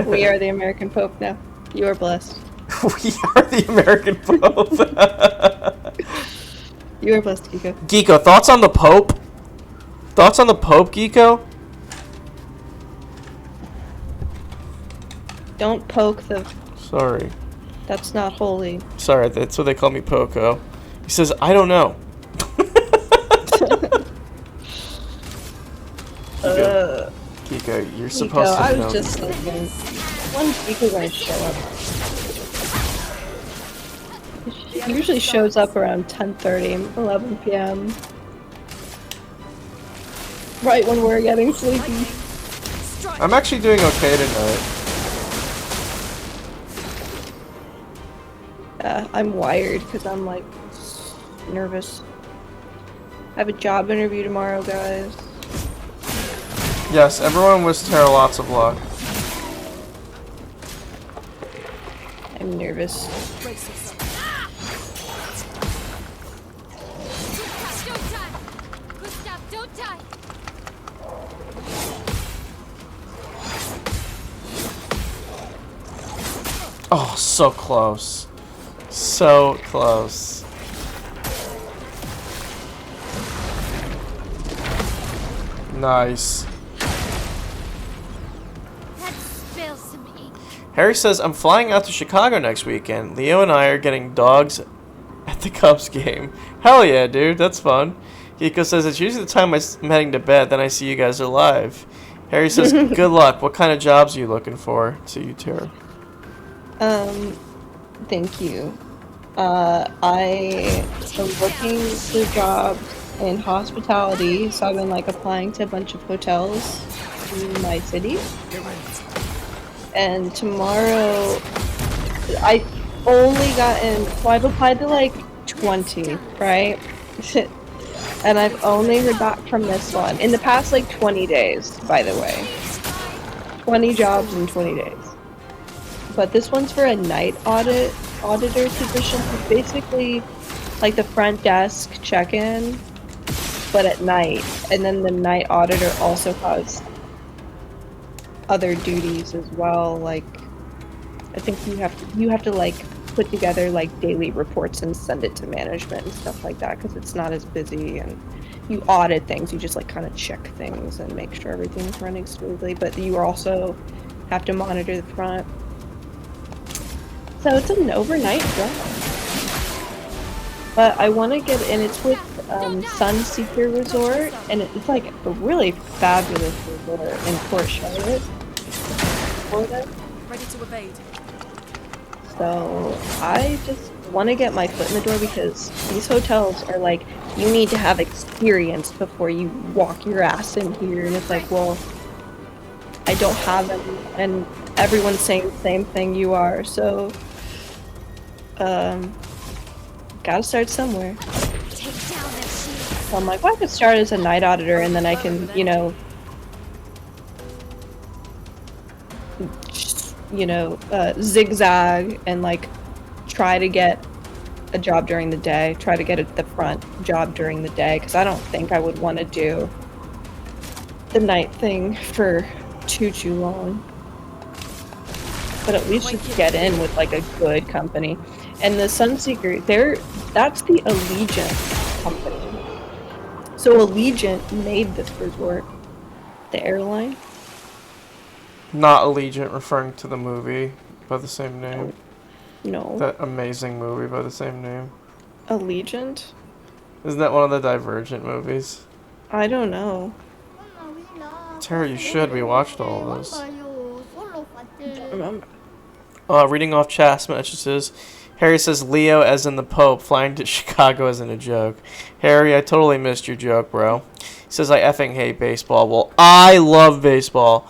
We are the American Pope now. You are blessed. We are the American Pope. You are blessed, Geeko. Geeko, thoughts on the Pope? Thoughts on the Pope, Geeko? Don't poke the... Sorry. That's not holy. Sorry, that's what they call me, Poco. He says, I don't know. Geeko, you're supposed to I know. was just thinking, when's Geeko gonna show up? She usually shows up around 10:30, 11 p.m. Right when we're getting sleepy. I'm actually doing okay tonight. I'm wired because I'm like nervous. I have a job interview tomorrow, guys. Yes, everyone wish Tara lots of luck. I'm nervous. Don't die! Gustav, don't die! Oh, so close. So close. Nice. Let's spill some ink. Harry says, I'm flying out to Chicago next weekend. Leo and I are getting dogs at the Cubs game. Hell yeah, dude. That's fun. Geeko says, it's usually the time I'm heading to bed, then I see you guys are live. Harry says, good luck. What kind of jobs are you looking for? To you, Tara. Thank you. I am looking for jobs in hospitality, so I've been like applying to a bunch of hotels in my city. And tomorrow, I only gotten, so I've applied to like 20, right? And I've only heard back from this one in the past like 20 days, by the way. 20 jobs in 20 days. But this one's for a night auditor position. It's basically like the front desk check-in, but at night. And then the night auditor also has other duties as well. Like, I think you have to like put together like daily reports and send it to management and stuff like that, because it's not as busy, and you audit things. You just like kind of check things and make sure everything's running smoothly. But you also have to monitor the front. So it's an overnight job. But I want to get in. It's with Sunseeker Resort, and it's like a really fabulous resort in Port Charlotte, Florida. Ready to evade. So I just want to get my foot in the door, because these hotels are like, you need to have experience before you walk your ass in here. And it's like, well, I don't have any, and everyone's saying the same thing you are. So, gotta start somewhere. Take down their shields. So I'm like, well, I could start as a night auditor, and then I can, zigzag and like try to get a job during the day, try to get the front job during the day, because I don't think I would want to do the night thing for too long. But at least just get in with like a good company. And the Sunseeker, that's the Allegiant company. So Allegiant made this resort, the airline. Not Allegiant, referring to the movie by the same name. No. That amazing movie by the same name. Allegiant? Isn't that one of the Divergent movies? I don't know. Tara, you should. We watched all of those. I don't remember. Reading off chat messages. Harry says Leo as in the Pope, flying to Chicago isn't a joke. Harry, I totally missed your joke, bro. He says I effing hate baseball. Well, I love baseball.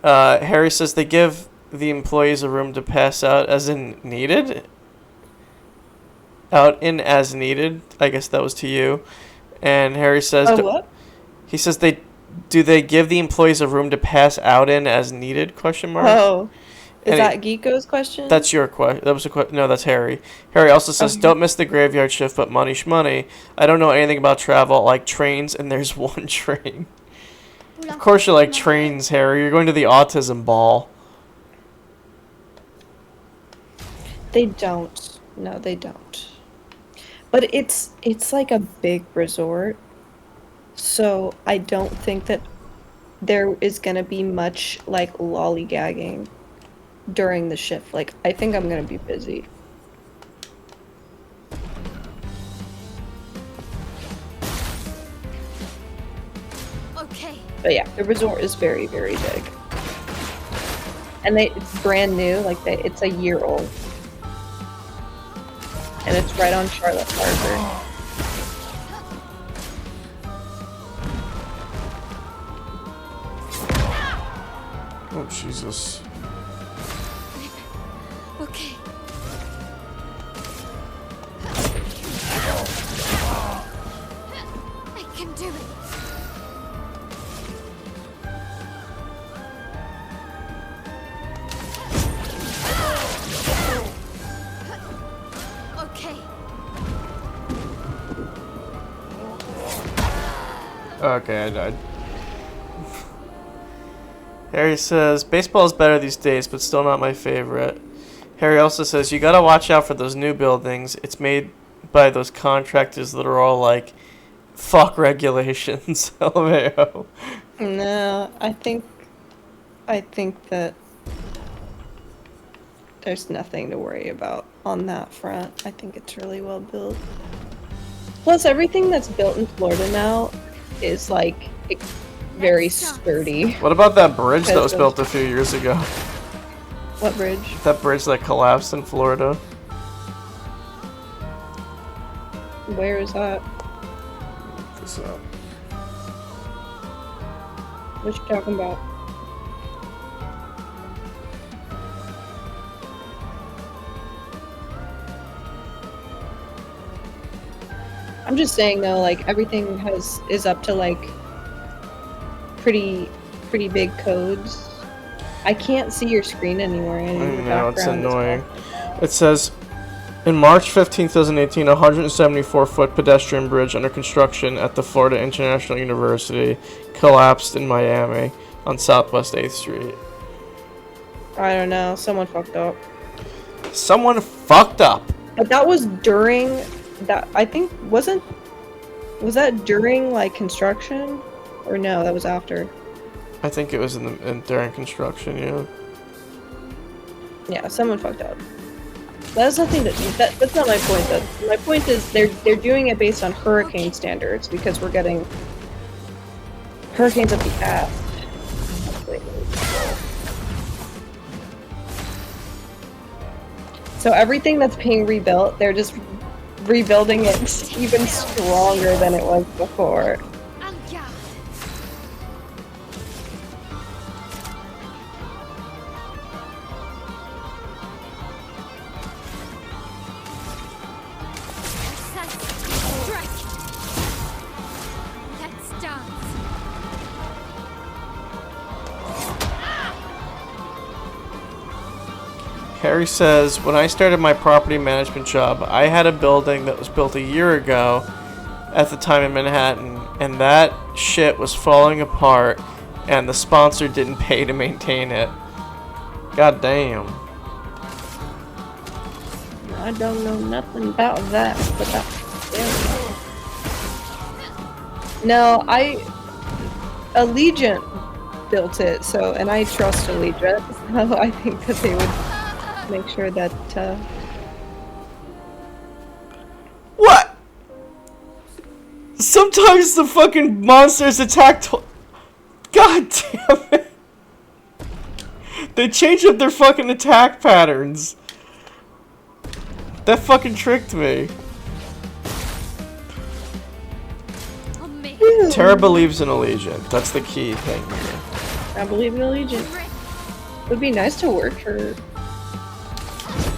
Harry says they give the employees a room to pass out as in needed. Out in as needed. I guess that was to you. And Harry says... Oh, what? He says they give the employees a room to pass out in as needed? Question mark. Oh. Is And that Geeko's question? That's your question. That was a question. No, that's Harry. Harry also says, don't miss the graveyard shift, but money shmoney. I don't know anything about travel, like trains, and there's one train. Of course you like trains, Harry. You're going to the autism ball. They don't. No, they don't. But it's like a big resort. So I don't think that there is going to be much like lollygagging during the shift. Like, I think I'm going to be busy. Okay. But yeah, the resort is very, very big. And it's brand new, like it's a year old. And it's right on Charlotte Harbor. Oh, Jesus. Okay. I can do it. Okay. Okay, I died. Harry says, baseball is better these days, but still not my favorite. Harry also says, you gotta watch out for those new buildings. It's made by those contractors that are all like, fuck regulations. LMAO. No, I think that there's nothing to worry about on that front. I think it's really well built. Plus, everything that's built in Florida now is like very sturdy. What about that bridge that was built a few years ago? What bridge? That bridge that collapsed in Florida. Where is that? This up. What you talking about? I'm just saying though, like everything is up to like pretty big codes. I can't see your screen anymore. I know, it's annoying. It says, in March 15, 2018, a 174-foot pedestrian bridge under construction at the Florida International University collapsed in Miami on Southwest 8th Street. I don't know. Someone fucked up. Someone fucked up. But that was during that. I think was that during like construction, or no? That was after. I think it was during construction. Yeah. Yeah, someone fucked up. That has nothing to. That's not my point. Though. My point is they're doing it based on hurricane standards because we're getting hurricanes up the ass. So everything that's being rebuilt, they're just rebuilding it even stronger than it was before. Harry says, when I started my property management job, I had a building that was built a year ago at the time in Manhattan, and that shit was falling apart, and the sponsor didn't pay to maintain it. God damn. I don't know nothing about that, but that's no, Allegiant built it, so, and I trust Allegiant, so I think that they would make sure that, What? Sometimes the fucking monsters attack God damn it. They change up their fucking attack patterns. That fucking tricked me. Amazing. Terra believes in Allegiant. That's the key thing here. I believe in Allegiant. It would be nice to work for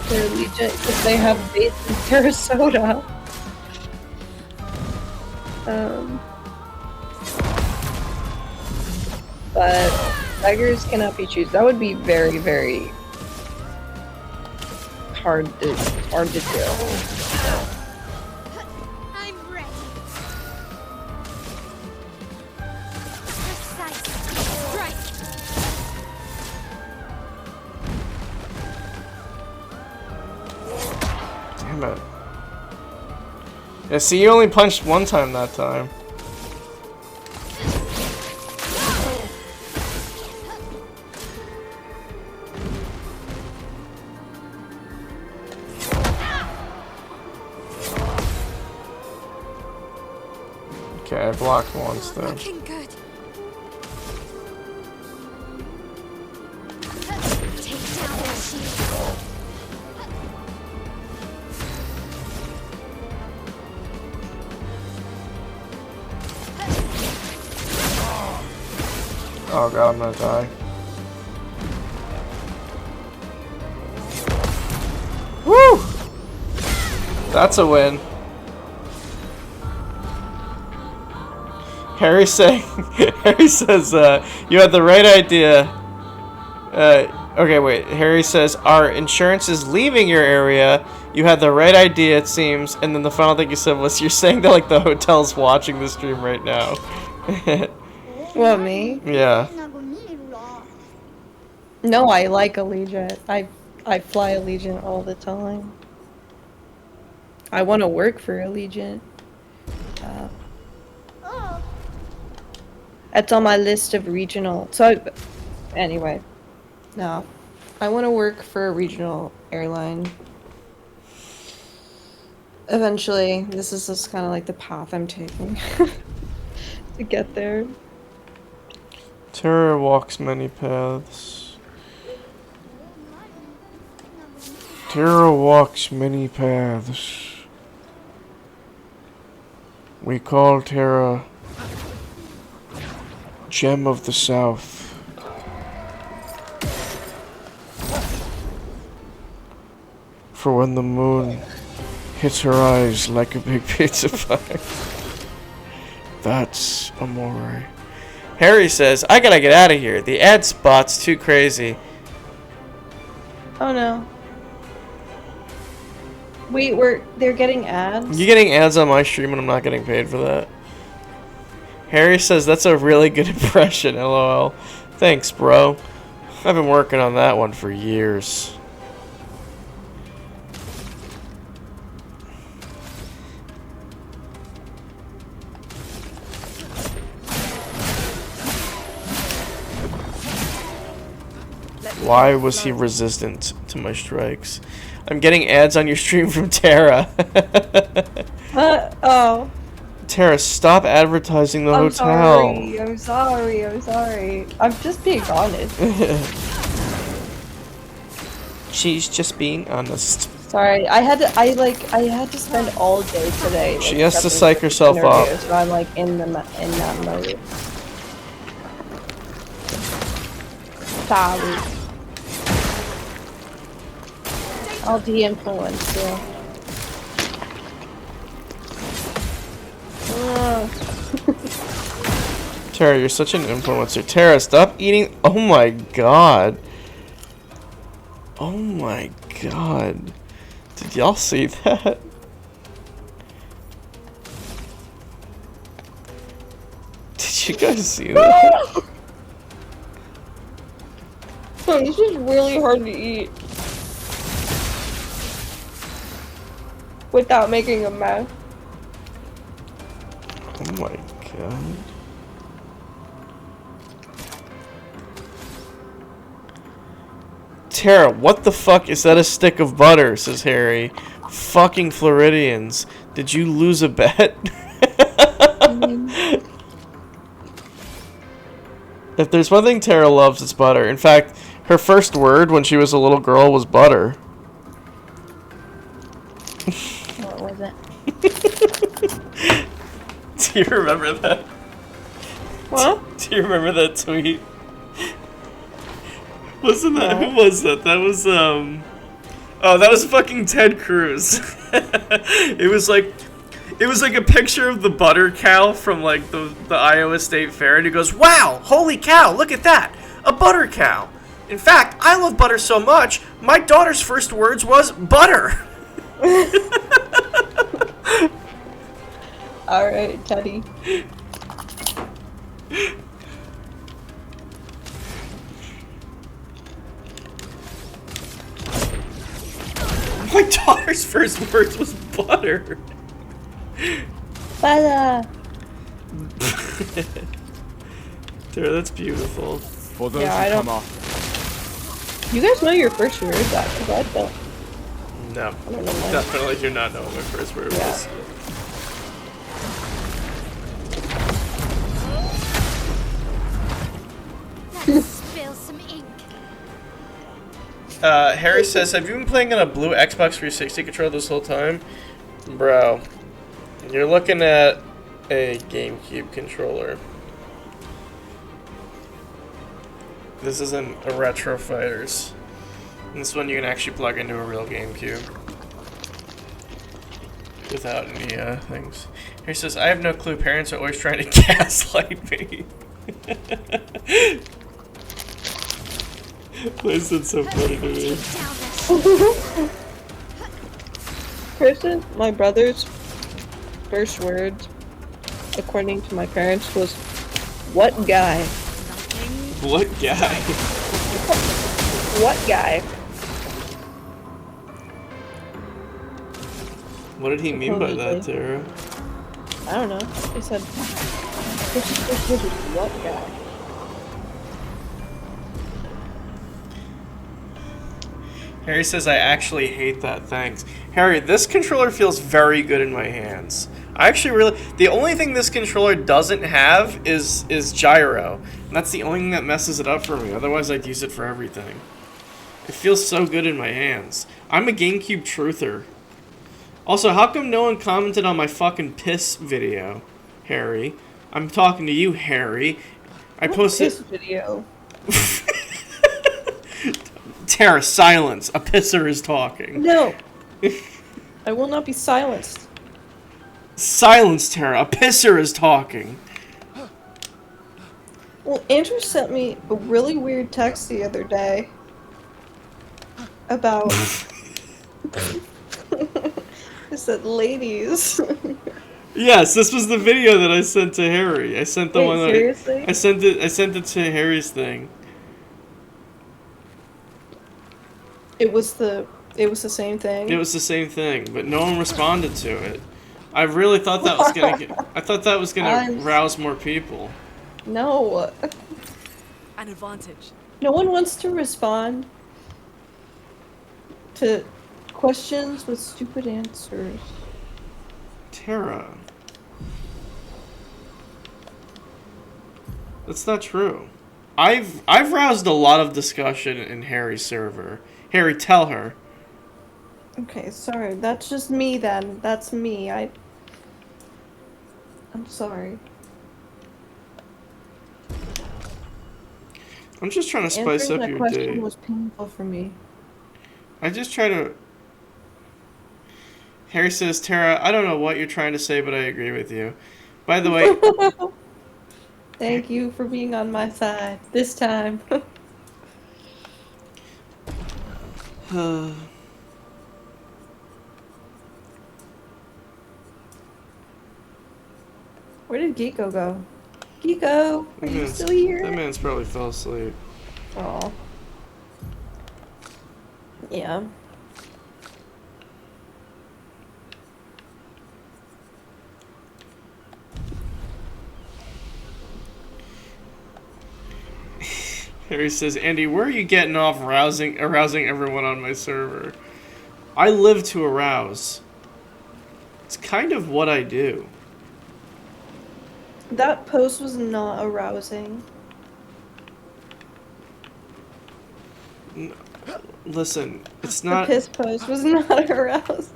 Allegiant because they have a base in Sarasota. But beggars cannot be choosers. That would be very, very hard to do. I'm ready. Precise. Strike. Damn it. Yeah, see, you only punched one time that time. Okay, I blocked once though. Looking good. Take down their shield. Oh god, I'm gonna die. Woo! That's a win. Harry saying, Harry says, you had the right idea. Okay, wait. Harry says, our insurance is leaving your area. You had the right idea, it seems. And then the final thing you said was, you're saying that like the hotel's watching the stream right now. What, me? Yeah. No, I like Allegiant. I fly Allegiant all the time. I want to work for Allegiant. It's on my list of regional. So, anyway, no, I want to work for a regional airline. Eventually, this is just kind of like the path I'm taking to get there. Terror walks many paths. Terror walks many paths. We call Terra Gem of the South. For when the moon hits her eyes like a big pizza pie. That's amore. Harry says, I gotta get out of here. The ad spot's too crazy. Oh no. Wait, they're getting ads? You getting ads on my stream and I'm not getting paid for that. Harry says, that's a really good impression, lol. Thanks, bro. I've been working on that one for years. Why was he resistant to my strikes? I'm getting ads on your stream from Terra. Oh. Terra, stop advertising the I'm hotel. sorry. I'm just being honest. She's just being honest. Sorry, I had to spend all day today. She like, has to prepping psych for this herself up. interview, so I'm like in that mode. Sorry. I'll de-influence you. Terra, you're such an influencer. Terra, stop eating. Oh my god. Oh my god. Did y'all see that? Did you guys see that? Oh, this is really hard to eat. Without making a mess. Oh my god. Terra, what the fuck is that? A stick of butter, says Harry. Fucking Floridians. Did you lose a bet? If there's one thing Terra loves, it's butter. In fact, her first word when she was a little girl was butter. What was it? Do you remember that? What? Do you remember that tweet? Wasn't that No. who was that? That was oh, that was fucking Ted Cruz. It was like a picture of the butter cow from like the Iowa State Fair, and he goes, "Wow, holy cow, look at that. A butter cow. In fact, I love butter so much, my daughter's first words was butter." Alright, Teddy. My daughter's first words was butter. Bye. Dude, that's beautiful. For those Yeah, I who don't- come after. You guys know your first word, that, because I don't. No, I don't know mine. definitely do not know what my first word Yeah. was. Let's spill some ink. Harry says, have you been playing on a blue Xbox 360 controller this whole time? Bro, you're looking at a GameCube controller. This isn't a Retro Fighters. This one you can actually plug into a real GameCube. Without any, things. Harry says, I have no clue, parents are always trying to gaslight me. Why is that so funny to me? Kristen, my brother's first words, according to my parents, was, "What guy?" What guy? What guy? What did he mean by that, Tara? I don't know. He said, Kristen's first word was, "What guy?" Harry says, I actually hate that, thanks. Harry, this controller feels very good in my hands. I actually really... The only thing this controller doesn't have is gyro. And that's the only thing that messes it up for me. Otherwise, I'd use it for everything. It feels so good in my hands. I'm a GameCube truther. Also, how come no one commented on my fucking piss video, Harry? I'm talking to you, Harry. I posted... This video. Tara, silence. A pisser is talking. No. I will not be silenced. Silence, Tara. A pisser is talking. Well, Andrew sent me a really weird text the other day about. It said, "Ladies." Yes, this was the video that I sent to Harry. I sent the Wait, one that seriously? I sent it to Harry's thing. It was the same thing. It was the same thing, but no one responded to it. I really thought that was gonna I'm- rouse more people. No. An advantage. No one wants to respond to questions with stupid answers. Tara. That's not true. I've roused a lot of discussion in Harry's server. Harry, tell her. Okay, sorry. That's just me then. That's me. I'm sorry. I'm just trying to spice Answering up that your question day. was painful for me. I just try to... Harry says, Tara, I don't know what you're trying to say, but I agree with you. By the way... Thank you for being on my side this time. Where did Geeko go? Geeko, are you still That here? man's probably fell asleep. Oh. Yeah. Harry says, Andy, where are you getting off arousing everyone on my server? I live to arouse. It's kind of what I do. That post was not arousing. Listen, it's The not... piss post was not arousing.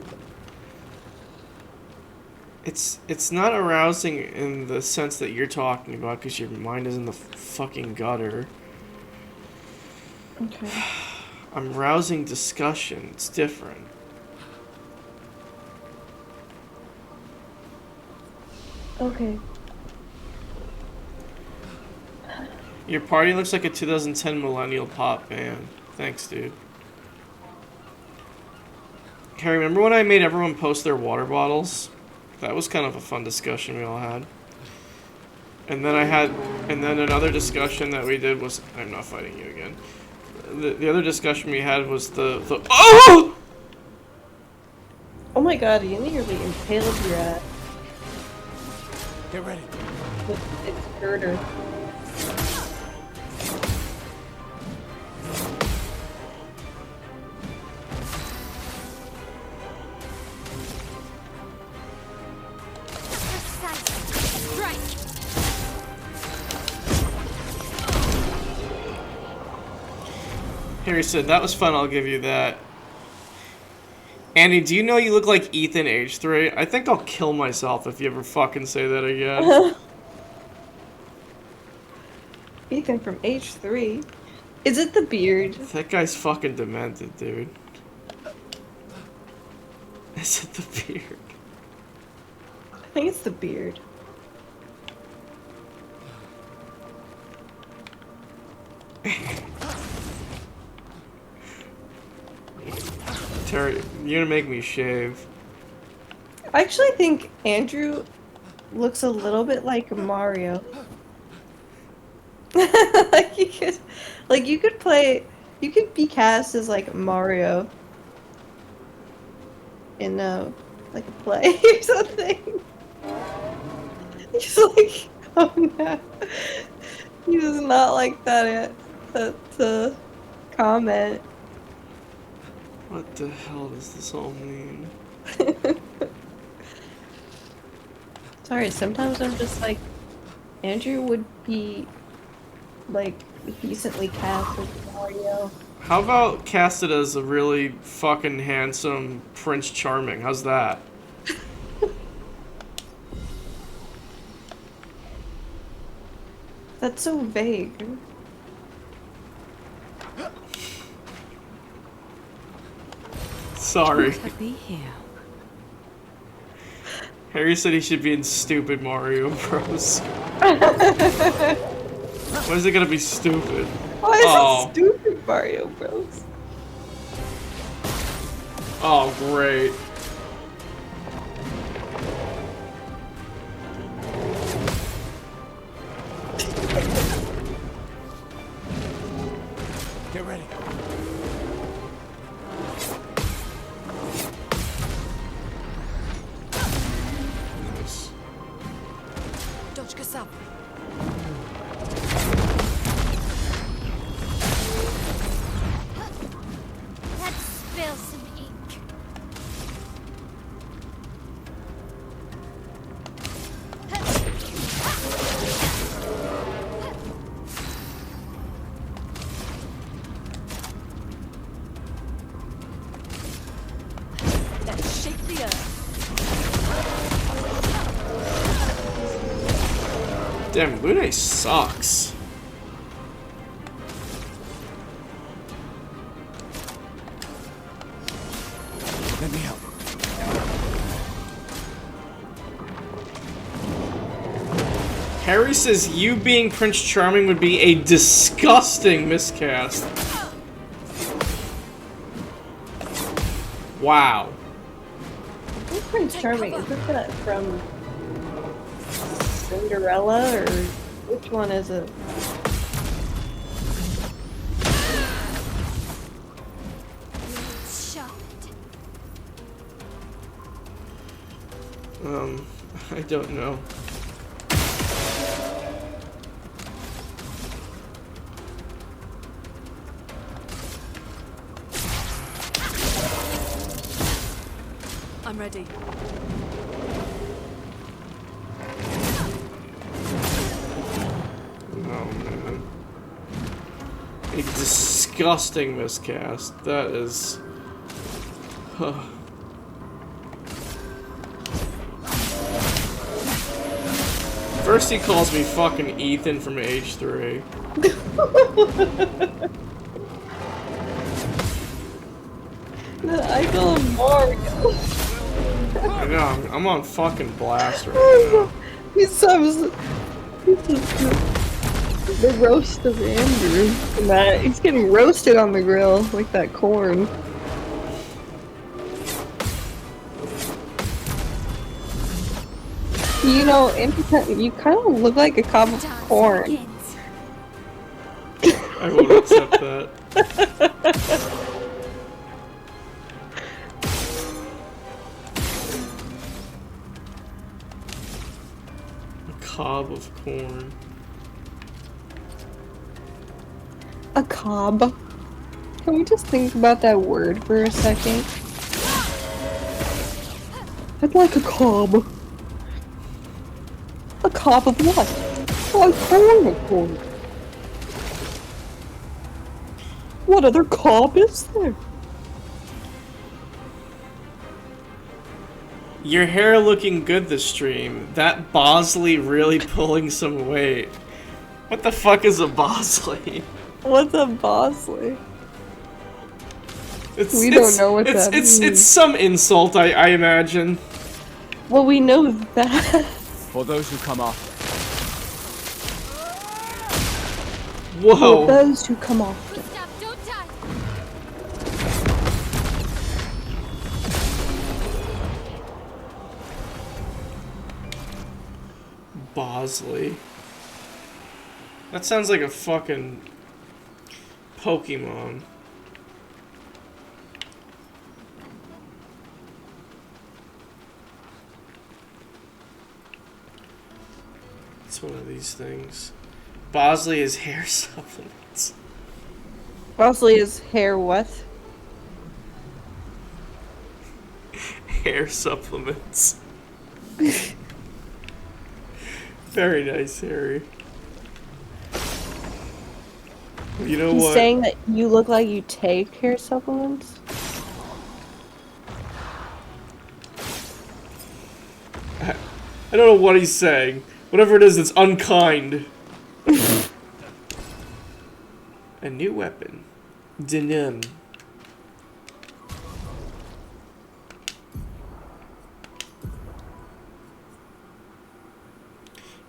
It's not arousing in the sense that you're talking about because your mind is in the fucking gutter. Okay. I'm rousing discussion. It's different. Okay. Your party looks like a 2010 millennial pop band. Thanks, dude. Hey, remember when I made everyone post their water bottles? That was kind of a fun discussion we all had. And then another discussion that we did was, I'm not fighting you again. The other discussion we had was the oh! Oh my god, you nearly impaled your ass Get ready. with its girder. Precise. Strike. Harry said, that was fun, I'll give you that. Andy, do you know you look like Ethan age 3? I think I'll kill myself if you ever fucking say that again. Ethan from H3. Is it the beard? That guy's fucking demented, dude. Is it the beard? I think it's the beard. Terry, you're gonna make me shave. I actually think Andrew looks a little bit like Mario. You could be cast as like Mario in like a play or something. He's like, oh no, he does not like that comment. What the hell does this all mean? Sorry, sometimes I'm just like, Andrew would be like decently cast as Mario. How about casted as a really fucking handsome Prince Charming? How's that? That's so vague. Sorry. To be here. Harry said he should be in stupid Mario Bros. Why is it gonna be stupid? Why is Oh. it stupid, Mario Bros? Oh, great. Get ready. Nice. Dodge up. Let's spill some ink. Let's shake the earth. Damn, Lune sucks. Let me help. Harry says you being Prince Charming would be a disgusting miscast. Wow. Who's Prince Charming? Is this that from Cinderella, or which one is it? Shocked. I don't know. I'm ready. Oh man. A disgusting miscast. That is. First he calls me fucking Ethan from H3. Then I call him Mario. I know, I'm on fucking blast right now. He's so... The roast of Andrew. And that, he's getting roasted on the grill, like that corn. You know, you kind of look like a cob of corn. I won't accept that. A cob of corn. A cob. Can we just think about that word for a second? I'd like a cob. A cob of what? Oh, corn, of corn. What other cob is there? Your hair looking good this stream. That Bosley really pulling some weight. What the fuck is a Bosley? What's a Bosley? We don't know what that means. It's some insult, I imagine. Well, we know that. For those who come after. Whoa. For those who come after. Stop, don't die. Bosley. That sounds like a fucking Pokemon. It's one of these things. Bosley is hair supplements. Bosley is hair what? Hair supplements. Very nice, Harry. You know He's what? saying that you look like you take hair supplements? I don't know what he's saying. Whatever it is, it's unkind. A new weapon. Denim.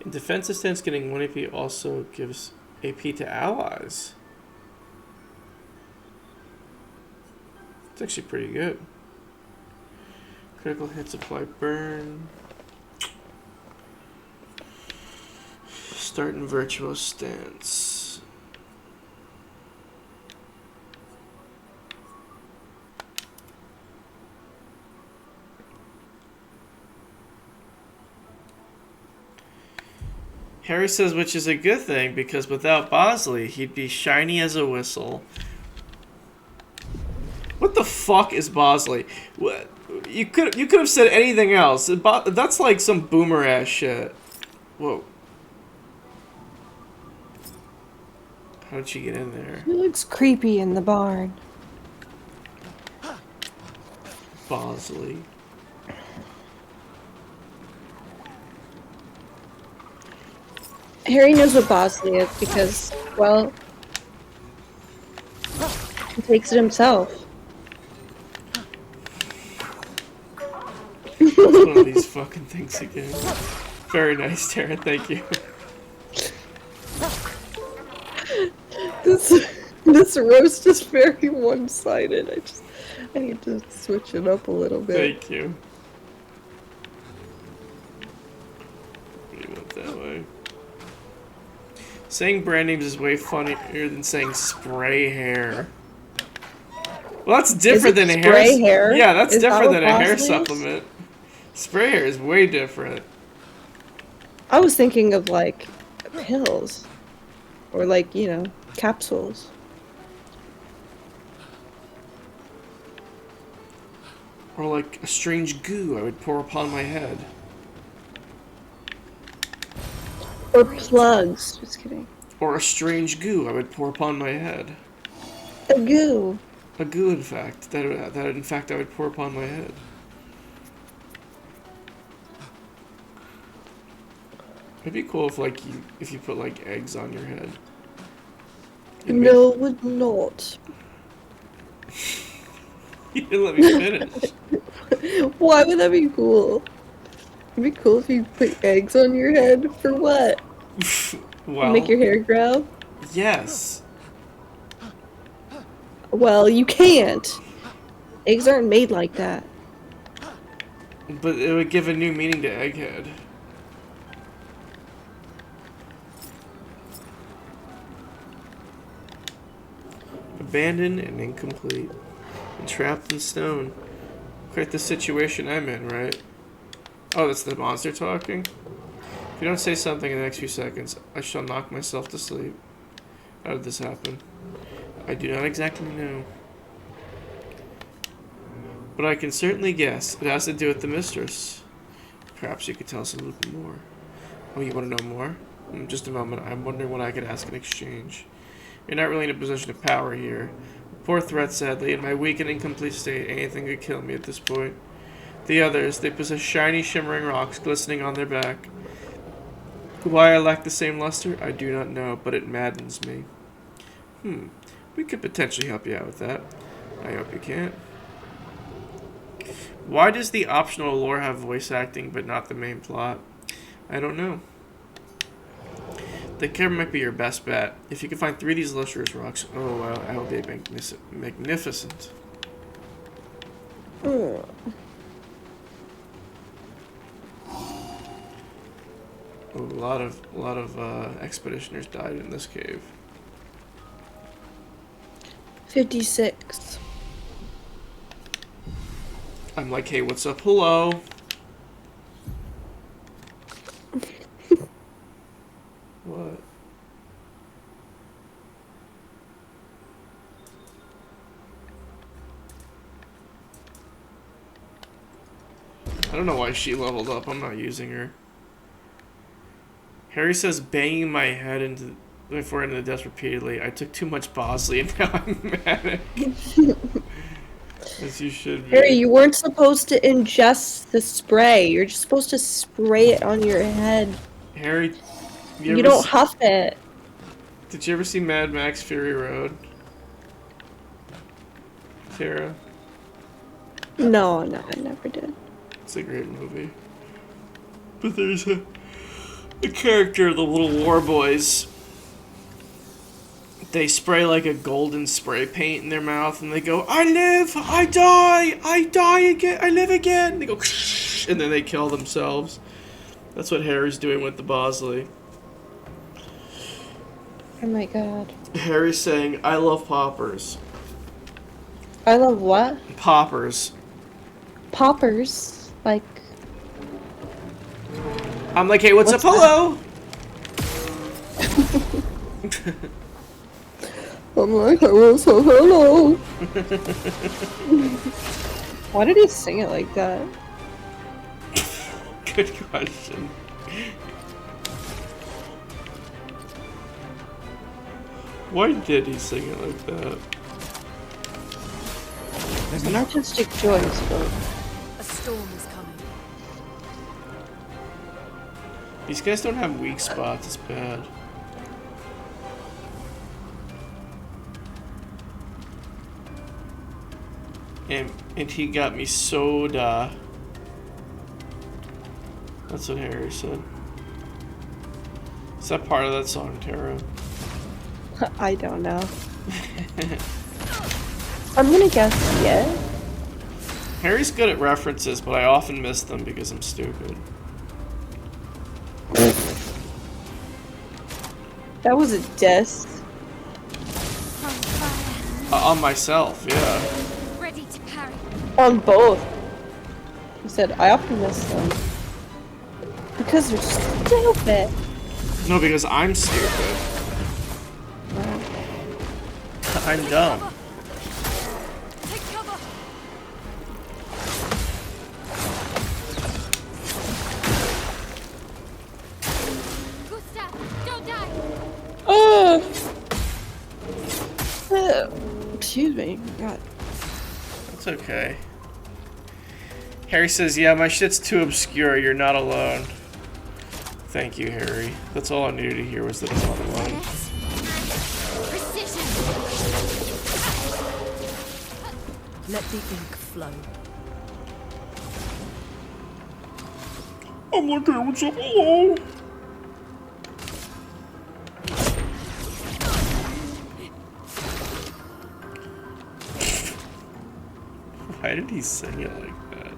In defensive stance, getting 1 AP also gives AP to allies. It's actually pretty good. Critical hits apply burn. Start in virtual stance. Harry says, which is a good thing, because without Bosley, he'd be shiny as a whistle. What the fuck is Bosley? What? You could have said anything else. That's like some boomer ass shit. Whoa. How'd she get in there? He looks creepy in the barn. Bosley. Harry knows what Bosley is because, well, he takes it himself. It's one of these fucking things again. Very nice, Tara. Thank you. This roast is very one-sided. I need to switch it up a little bit. Thank you. You went that way. Saying brand names is way funnier than saying spray hair. Well, that's different than a spray hair? Yeah, that's Is that different what than a hair Bosley is? supplement. Spray hair is way different. I was thinking of, like, pills. Or, like, you know, capsules. Or like a strange goo I would pour upon my head. Or plugs. Just kidding. Or a strange goo I would pour upon my head. A goo. A goo, in fact. That in fact I would pour upon my head. It'd be cool if like if you put like eggs on your head. No, it would not. You didn't let me finish. Why would that be cool? It'd be cool if you put eggs on your head. For what? Well, Make your hair grow? yes. Well, you can't. Eggs aren't made like that. But it would give a new meaning to egghead. Abandoned and incomplete. And trapped in stone. Quite the situation I'm in, right? Oh, that's the monster talking? If you don't say something in the next few seconds, I shall knock myself to sleep. How did this happen? I do not exactly know. But I can certainly guess. It has to do with the mistress. Perhaps you could tell us a little bit more. Oh, you want to know more? Just a moment. I'm wondering what I could ask in exchange. You're not really in a position of power here. Poor threat, sadly. In my weak and incomplete state, anything could kill me at this point. The others, they possess shiny, shimmering rocks glistening on their back. Why I lack the same luster, I do not know, but it maddens me. We could potentially help you out with that. I hope you can. Why does the optional lore have voice acting, but not the main plot? I don't know. The Clair might be your best bet. If you can find 3 of these lustrous rocks, oh wow, I will be magnificent. Mm. Oh, a lot of expeditioners died in this cave. 56. I'm like, hey, what's up? Hello. What? I don't know why she leveled up. I'm not using her. Harry says banging my head into my forehead into death repeatedly. I took too much Bosley and now I'm manic. As you should be. Harry, you weren't supposed to ingest the spray. You're just supposed to spray it on your head. Harry, You don't huff it. Did you ever see Mad Max Fury Road? Tara? No, I never did. It's a great movie. But there's a character, the little war boys. They spray like a golden spray paint in their mouth and they go, I live, I die again, I live again. They go, and then they kill themselves. That's what Harry's doing with the Bosley. Oh my god. Harry's saying, I love poppers. I love what? Poppers. Poppers. Like. I'm like, hey, what's up? Hello! I'm like, hello. Why did he sing it like that? Good question. Why did he sing it like that? An artistic choice, but. A storm is coming. These guys don't have weak spots, it's bad. And he got me soda. That's what Harry said. Is that part of that song, Tara? I don't know. I'm gonna guess yes. Harry's good at references, but I often miss them because I'm stupid. That was a diss. On fire. On myself, yeah. Ready to parry. On both. He said, I often miss them. Because they're stupid. No, because I'm stupid. I'm dumb. Take cover. Gustav, don't die. Excuse me. God. That's okay. Harry says, yeah, my shit's too obscure. You're not alone. Thank you, Harry. That's all I needed to hear was that I'm not alone. Precision. Let the ink flow. I'm like, hey, what's up? Hello. Why did he sing it like that?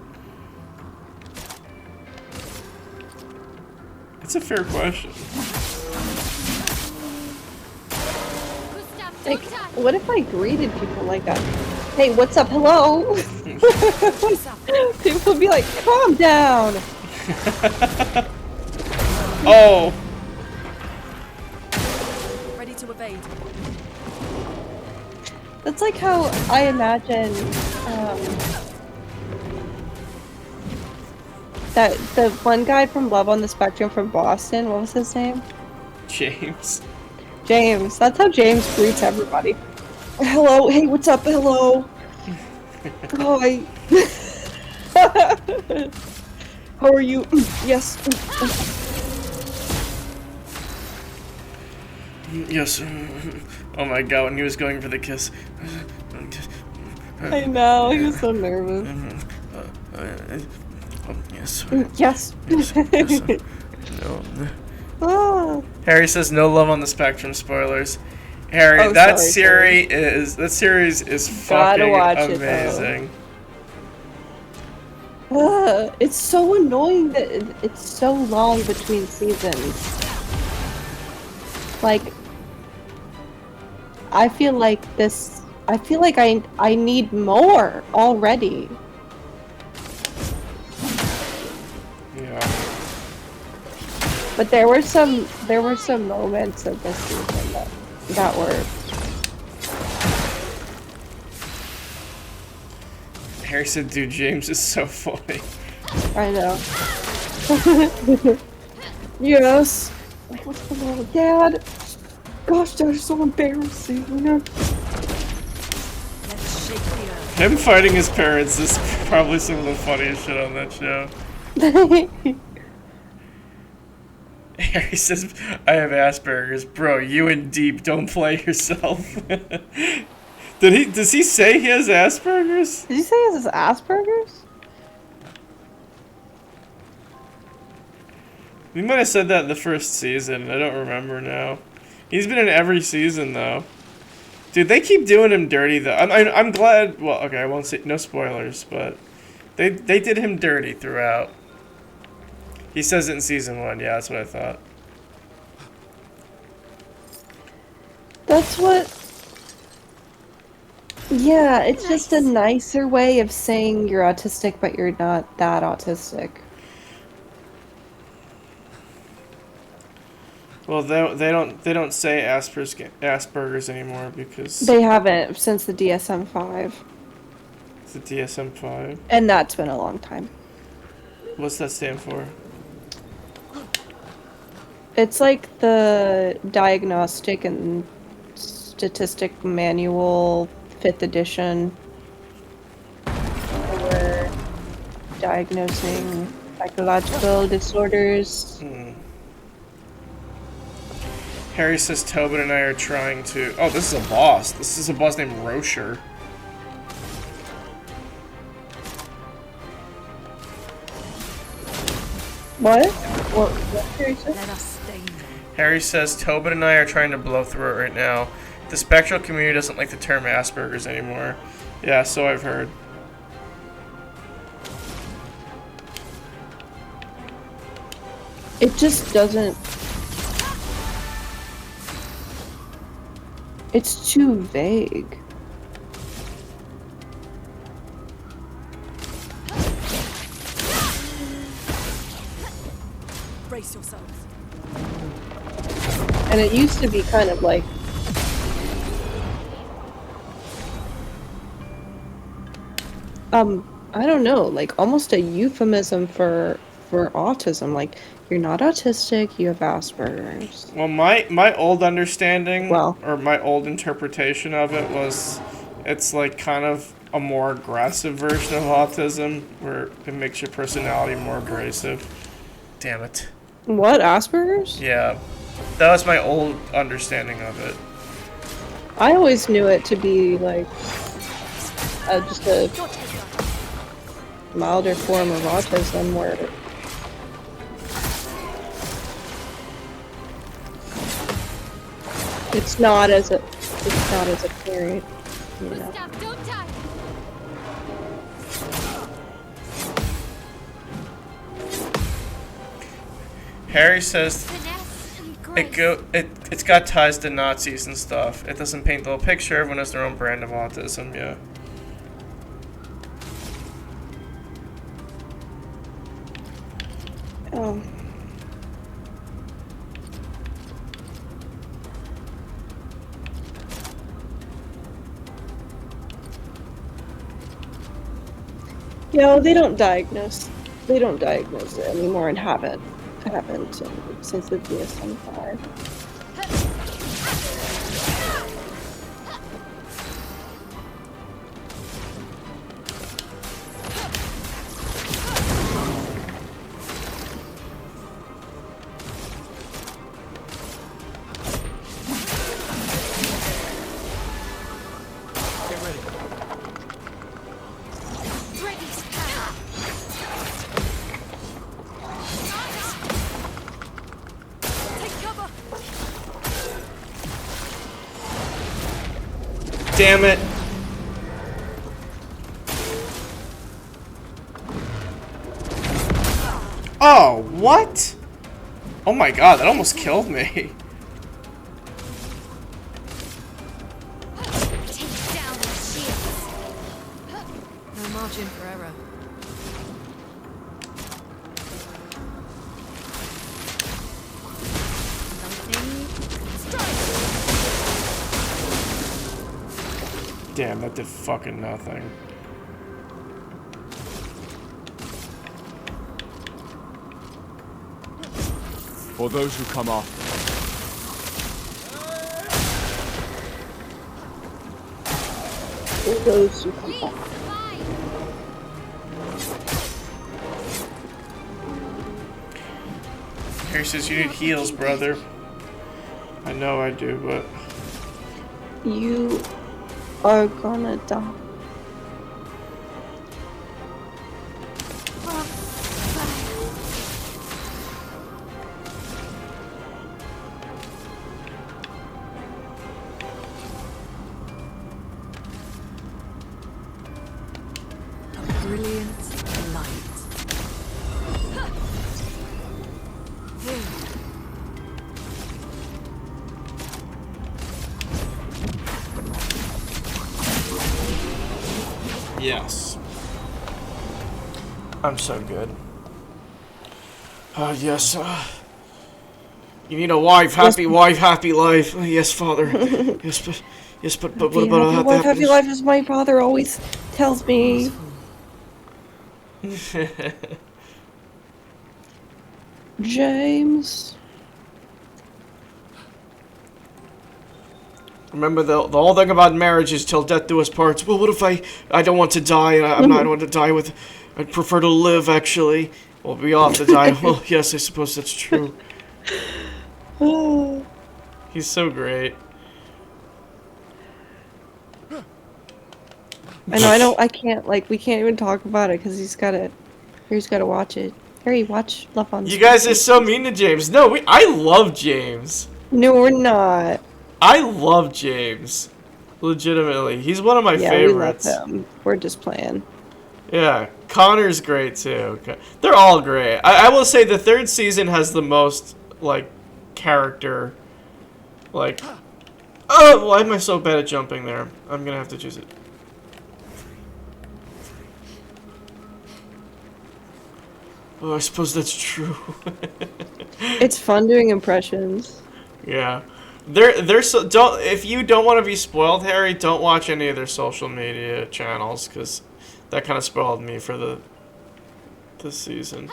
It's a fair question. Gustav, Like, don't die. what if I greeted people like that? Hey, what's up? Hello? People would be like, calm down. Oh! Ready to evade. That's like how I imagine that the one guy from Love on the Spectrum from Boston. What was his name? James. James. That's how James greets everybody. Hello. Hey, what's up? Hello. Hi. How are you? Yes. Yes. Oh my god, when he was going for the kiss. I know. He was so nervous. Yes. Yes. Yes. No. Ah. Harry says no love on the spectrum. Spoilers. Harry, Oh, that sorry. series is Gotta fucking watch it, though. amazing. It's so annoying that it's so long between seasons. Like, I feel like I need more already. Yeah. But there were some moments of this season that were. Harry said, dude, James is so funny. I know. Yes. Like, what's going on, Dad? Gosh, that is so embarrassing. Let's shake the earth. Him fighting his parents is probably some of the funniest shit on that show. Harry says, I have Asperger's. Bro, you and Deep don't play yourself. Does he say he has Asperger's? Did you say this is Asperger's? We might have said that in the first season. I don't remember now. He's been in every season, though. Dude, they keep doing him dirty, though. I'm glad... Well, okay, I won't say... No spoilers, but... They did him dirty throughout. He says it in season 1. Yeah, that's what I thought. That's what... Yeah, it's just a nicer way of saying you're autistic, but you're not that autistic. Well, they don't say Asperger's anymore because They haven't since the DSM-5. it's the DSM-5. And that's been a long time. What's that stand for? It's like the Diagnostic and Statistic Manual 5th edition for diagnosing psychological disorders. Harry says Tobin and I are trying to... Oh, this is a boss. This is a boss named Rocher. What? What Harry said? Let us stain them. Harry says Tobin and I are trying to blow through it right now. The spectral community doesn't like the term Asperger's anymore. Yeah, so I've heard. It just doesn't... It's too vague. Brace yourselves. And it used to be kind of like... I don't know, like almost a euphemism for autism. Like, you're not autistic, you have Asperger's. Well, my old understanding, Well. or my old interpretation of it was, it's like kind of a more aggressive version of autism, where it makes your personality more abrasive. Damn it. What, Asperger's? Yeah. That was my old understanding of it. I always knew it to be like just a milder form of autism where it's not as apparent, you know. Gustav, don't die! Harry says Finesse and grace. it's got ties to Nazis and stuff. It doesn't paint the whole picture. Everyone has their own brand of autism. Yeah. Oh. No, they don't diagnose. They don't diagnose it anymore and haven't since the DSM-5. Damn it. Oh, what? Oh my god, that almost killed me. Take down the shields. No margin for error. Damn, that did fucking nothing. For those who come after. Those who come back. Fine. Harry says you need heals, brother. I know I do, but You are gonna die. A brilliant light. yes. I'm so good. Yes. You need a wife, happy life. Yes, father. but what about Happy that? wife, happy life, as my father always tells me. James. Remember the whole thing about marriage is till death do us parts. Well, what if I don't want to die? I don't want to die with. I'd prefer to live, actually. Well, we all have to die. Well, yes, I suppose that's true. He's so great. I know, I can't, like, we can't even talk about it because he's gotta watch it. Harry, watch Love on You guys are so mean to James. No, I love James. No, we're not. I love James. Legitimately. He's one of my favorites. We love him. We're just playing. Yeah, Connor's great too. They're all great. I will say the third season has the most, like, character. Like, oh, why am I so bad at jumping there? I'm gonna have to choose it. Oh, I suppose that's true. It's fun doing impressions. Yeah. They're so, if you don't want to be spoiled, Harry, don't watch any of their social media channels, because that kind of spoiled me for this season.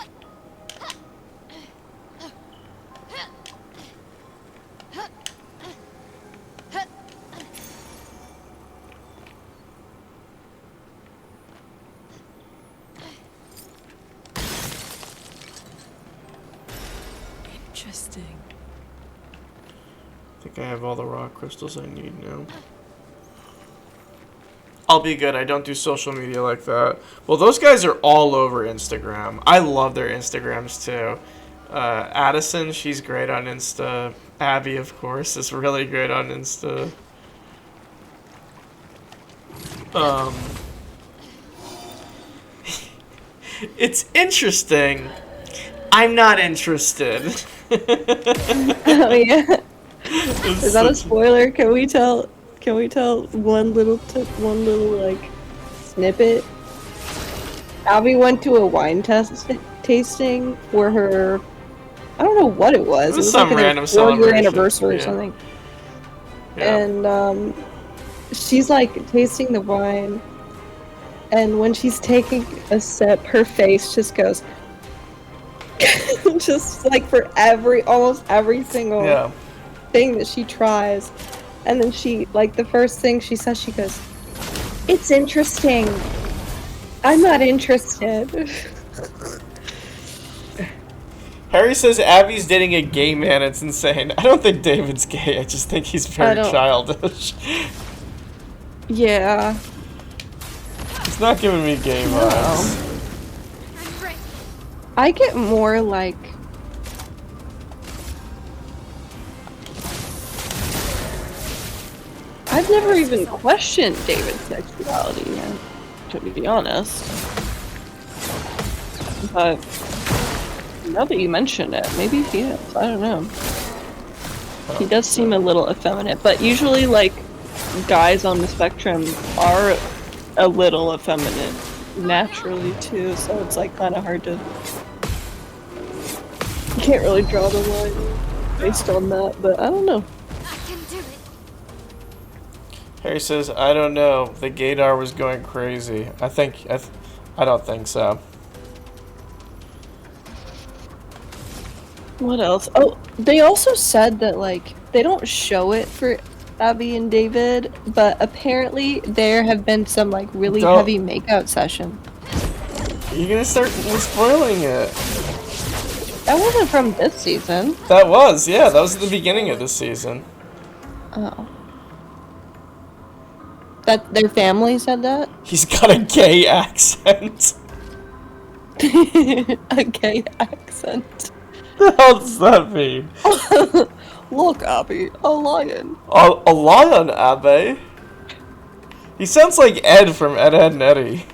I think I have all the rock crystals I need now. I'll be good. I don't do social media like that. Well, those guys are all over Instagram. I love their Instagrams too. Addison, she's great on Insta. Abby, of course, is really great on Insta. It's interesting. I'm not interested. Oh yeah. Is that a spoiler? Can we tell? Can we tell one little like snippet? Abby went to a wine tasting for her. I don't know what it was. It was some like random a 4-year celebration. anniversary or Yeah. something. Yeah. And she's like tasting the wine, and when she's taking a sip, her face just goes, just like for almost every single Yeah. thing that she tries. And then she, like, the first thing she says, she goes, "It's interesting. I'm not interested." Harry says Abby's dating a gay man. It's insane. I don't think David's gay. I just think he's very childish. Yeah. He's not giving me gay vibes. I'm ready. I get more like... I've never even questioned David's sexuality yet, to be honest. But now that you mention it, maybe he is. I don't know. He does seem a little effeminate, but usually, like, guys on the spectrum are a little effeminate naturally too, so it's like kind of hard to... You can't really draw the line based on that, but I don't know. I can do it. Harry says, I don't know. The gaydar was going crazy. I don't think so. What else? Oh, they also said that, like, they don't show it for Abby and David, but apparently there have been some, like, really heavy makeout session. You're gonna start spoiling it. That wasn't from this season. That was, yeah. That was at the beginning of this season. Oh. That their family said that? He's got a gay accent. A gay accent. What the hell does that mean? Look, Abby, a lion. A lion, Abby? He sounds like Ed from Ed, Edd n Eddy.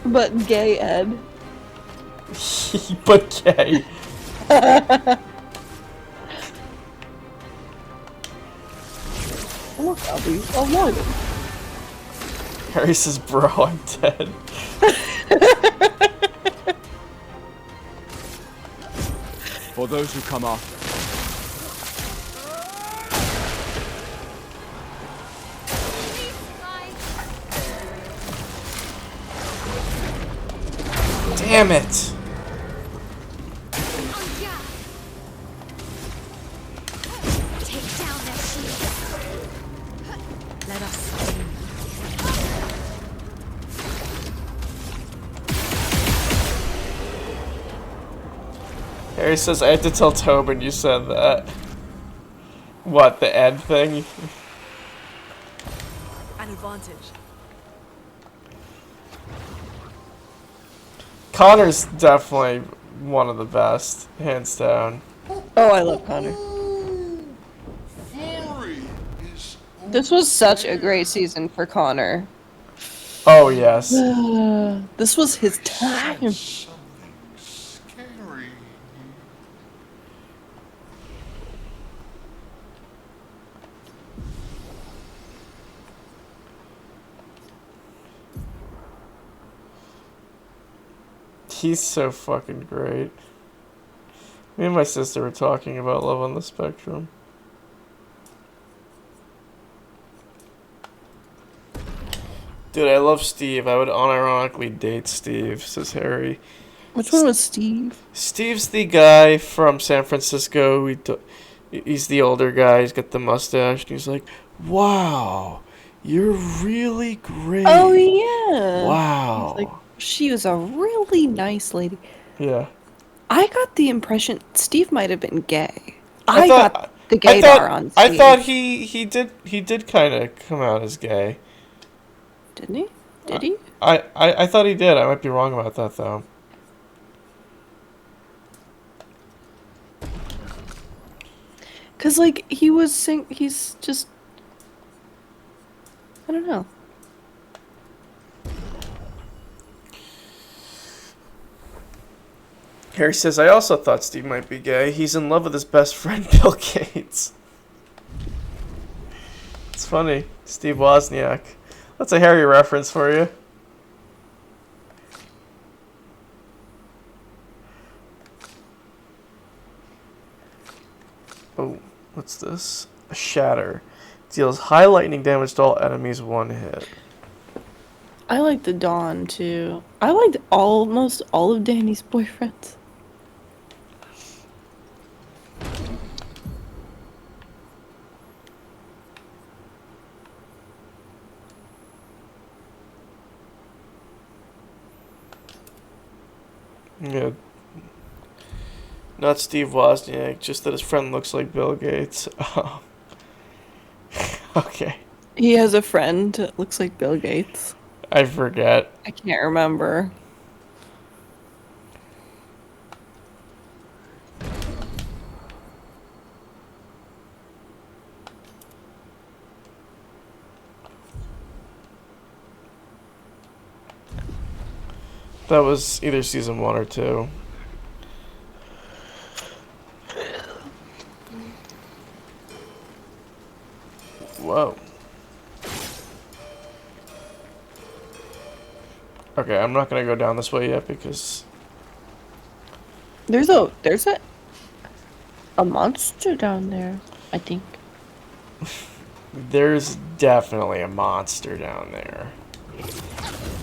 But gay Ed. But gay. Look, Abby, a lion. Harry says, bro, I'm dead. For those who come after. Damn it. Take down their shield. Let us. Harry says, I have to tell Tobin you said that. What, the Ed thing? An advantage. Connor's definitely one of the best, hands down. Oh, I love Connor. This was such a great season for Connor. Oh, yes. This was his time. He's so fucking great. Me and my sister were talking about Love on the Spectrum. Dude, I love Steve. I would unironically date Steve, says Harry. Which one was Steve? Steve's the guy from San Francisco. He's the older guy. He's got the mustache. And he's like, wow, you're really great. Oh, yeah. Wow. Like, she was a really nice lady. Yeah. I got the impression Steve might have been gay. I I thought got the gaydar on I Steve. thought he did kind of come out as gay. Didn't he? Did he? I thought he did. I might be wrong about that though. Cause like he was he's just I don't know. Harry says, I also thought Steve might be gay. He's in love with his best friend, Bill Gates. It's funny. Steve Wozniak. That's a Harry reference for you. Oh, what's this? A shatter. Deals high lightning damage to all enemies 1 hit. I like the Dawn too. I liked almost all of Danny's boyfriends. Yeah. Not Steve Wozniak, just that his friend looks like Bill Gates. Oh. Okay. He has a friend that looks like Bill Gates. I forget. I can't remember. That was either season 1 or 2. Whoa. Okay, I'm not gonna go down this way yet because There's a monster down there, I think. there's definitely a monster down there.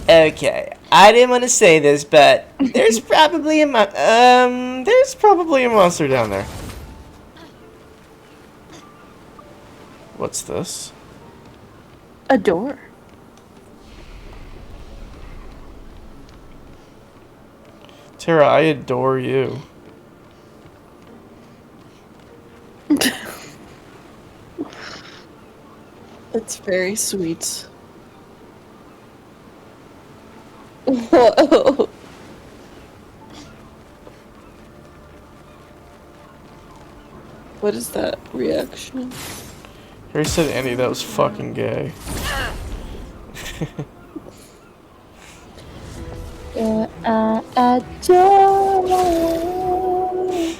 Okay, I didn't want to say this, but there's probably a monster down there. What's this? A door. Tara, I adore you. It's very sweet. Whoa. What is that reaction? Harry said Andy, that was fucking gay. I adore you.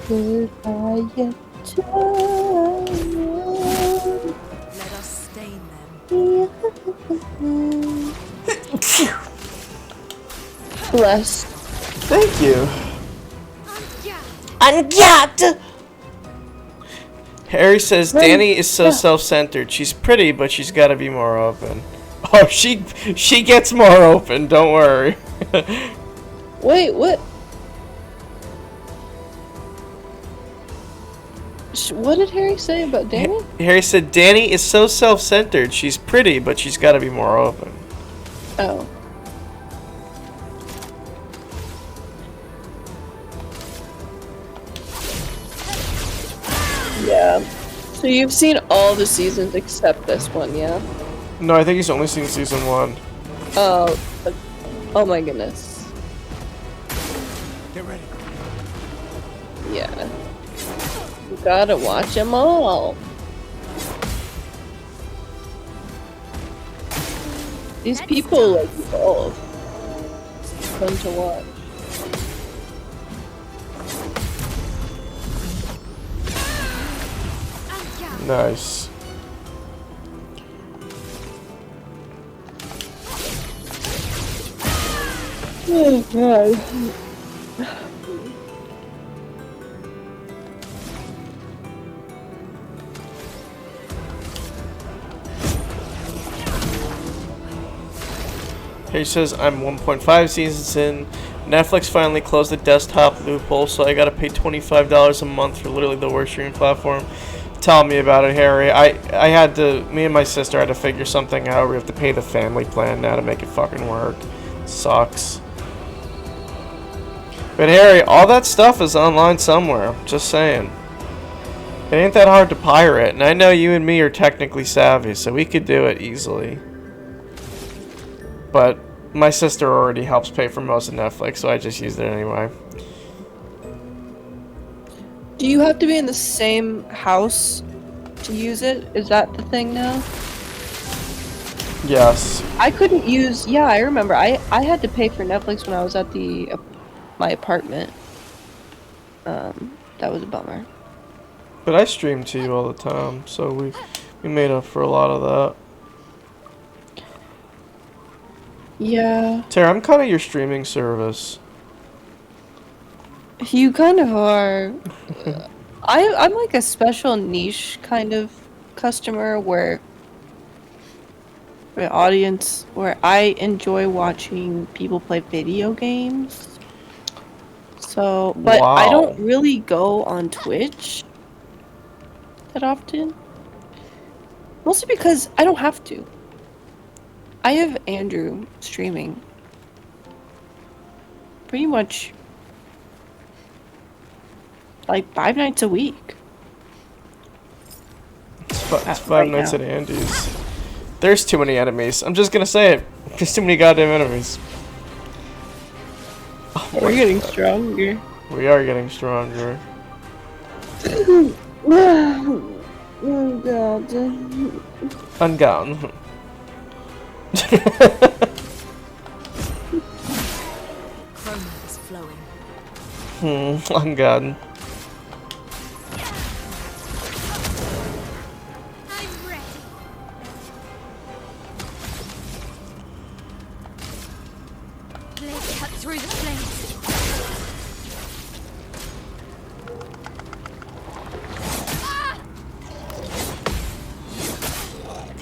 Goodbye, adore you. Let us stain them. Blessed. Thank you. Yeah. Harry says Danny is so self-centered. She's pretty, but she's got to be more open. Oh, she gets more open. Don't worry. Wait, what? What did Harry say about Danny? Harry said Danny is so self-centered. She's pretty, but she's got to be more open. Oh. Yeah. So you've seen all the seasons except this one, yeah? No, I think he's only seen season 1. Oh. Oh my goodness. Get ready. Yeah. You gotta watch them all. These people like evolve. It's fun to watch. Nice. Oh god. He says I'm 1.5 seasons in. Netflix finally closed the desktop loophole, so I gotta pay $25 a month for literally the worst streaming platform. Tell me about it, Harry. I had to, me and my sister had to figure something out. We have to pay the family plan now to make it fucking work. Sucks. But Harry, all that stuff is online somewhere. Just saying. It ain't that hard to pirate, and I know you and me are technically savvy, so we could do it easily. But my sister already helps pay for most of Netflix, so I just used it anyway. Do you have to be in the same house to use it? Is that the thing now? Yes. I couldn't use. Yeah, I remember. I had to pay for Netflix when I was at my apartment. That was a bummer. But I stream to you all the time, so we made up for a lot of that. Yeah. Tara, I'm kind of your streaming service. You kind of are. I'm like a special niche kind of customer where audience where I enjoy watching people play video games. So, but I Wow. don't really go on Twitch that often. Mostly because I don't have to. I have Andrew streaming pretty much like 5 nights a week. It's 5 right nights now. at Andy's. There's too many enemies. I'm just gonna say it. There's too many goddamn enemies. Oh We're my getting God. stronger. We are getting stronger. Oh god. Ungown. Chroma is flowing. Ungown. I'm ready. Blade cut through the flames.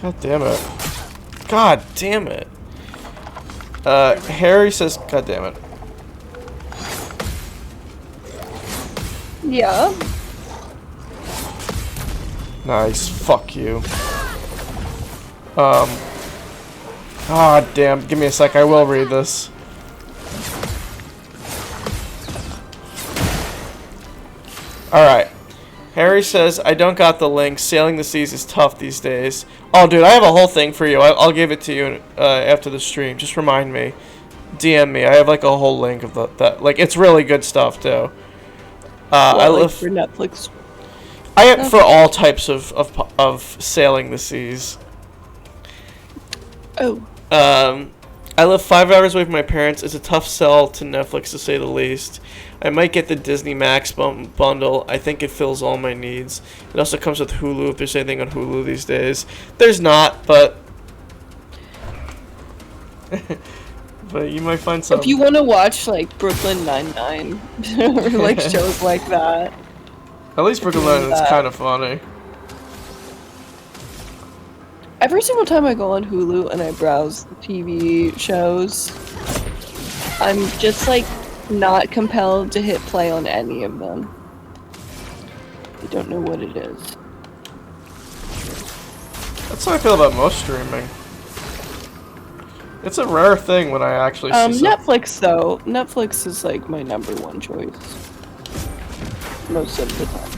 God damn it. God damn it. Harry says, God damn it. Yeah. Nice. Fuck you. Ah, damn. Give me a sec. I will read this. Alright. Harry says, I don't got the link. Sailing the seas is tough these days. Oh, dude, I have a whole thing for you. I'll give it to you after the stream. Just remind me. DM me. I have, like, a whole link of that. Like, it's really good stuff, too. I Like live for Netflix. I am for all types of sailing the seas. Oh. I live 5 hours away from my parents. It's a tough sell to Netflix, to say the least. I might get the Disney Max bundle. I think it fills all my needs. It also comes with Hulu, if there's anything on Hulu these days. There's not, but... but you might find something. If you want to watch like Brooklyn Nine-Nine or like shows like that. At least Brooklyn Nine is kind of funny. Every single time I go on Hulu and I browse the TV shows, I'm just like not compelled to hit play on any of them. I don't know what it is. That's how I feel about most streaming. It's a rare thing when I actually see something. Netflix though. Netflix is like my #1 choice. Most of the time.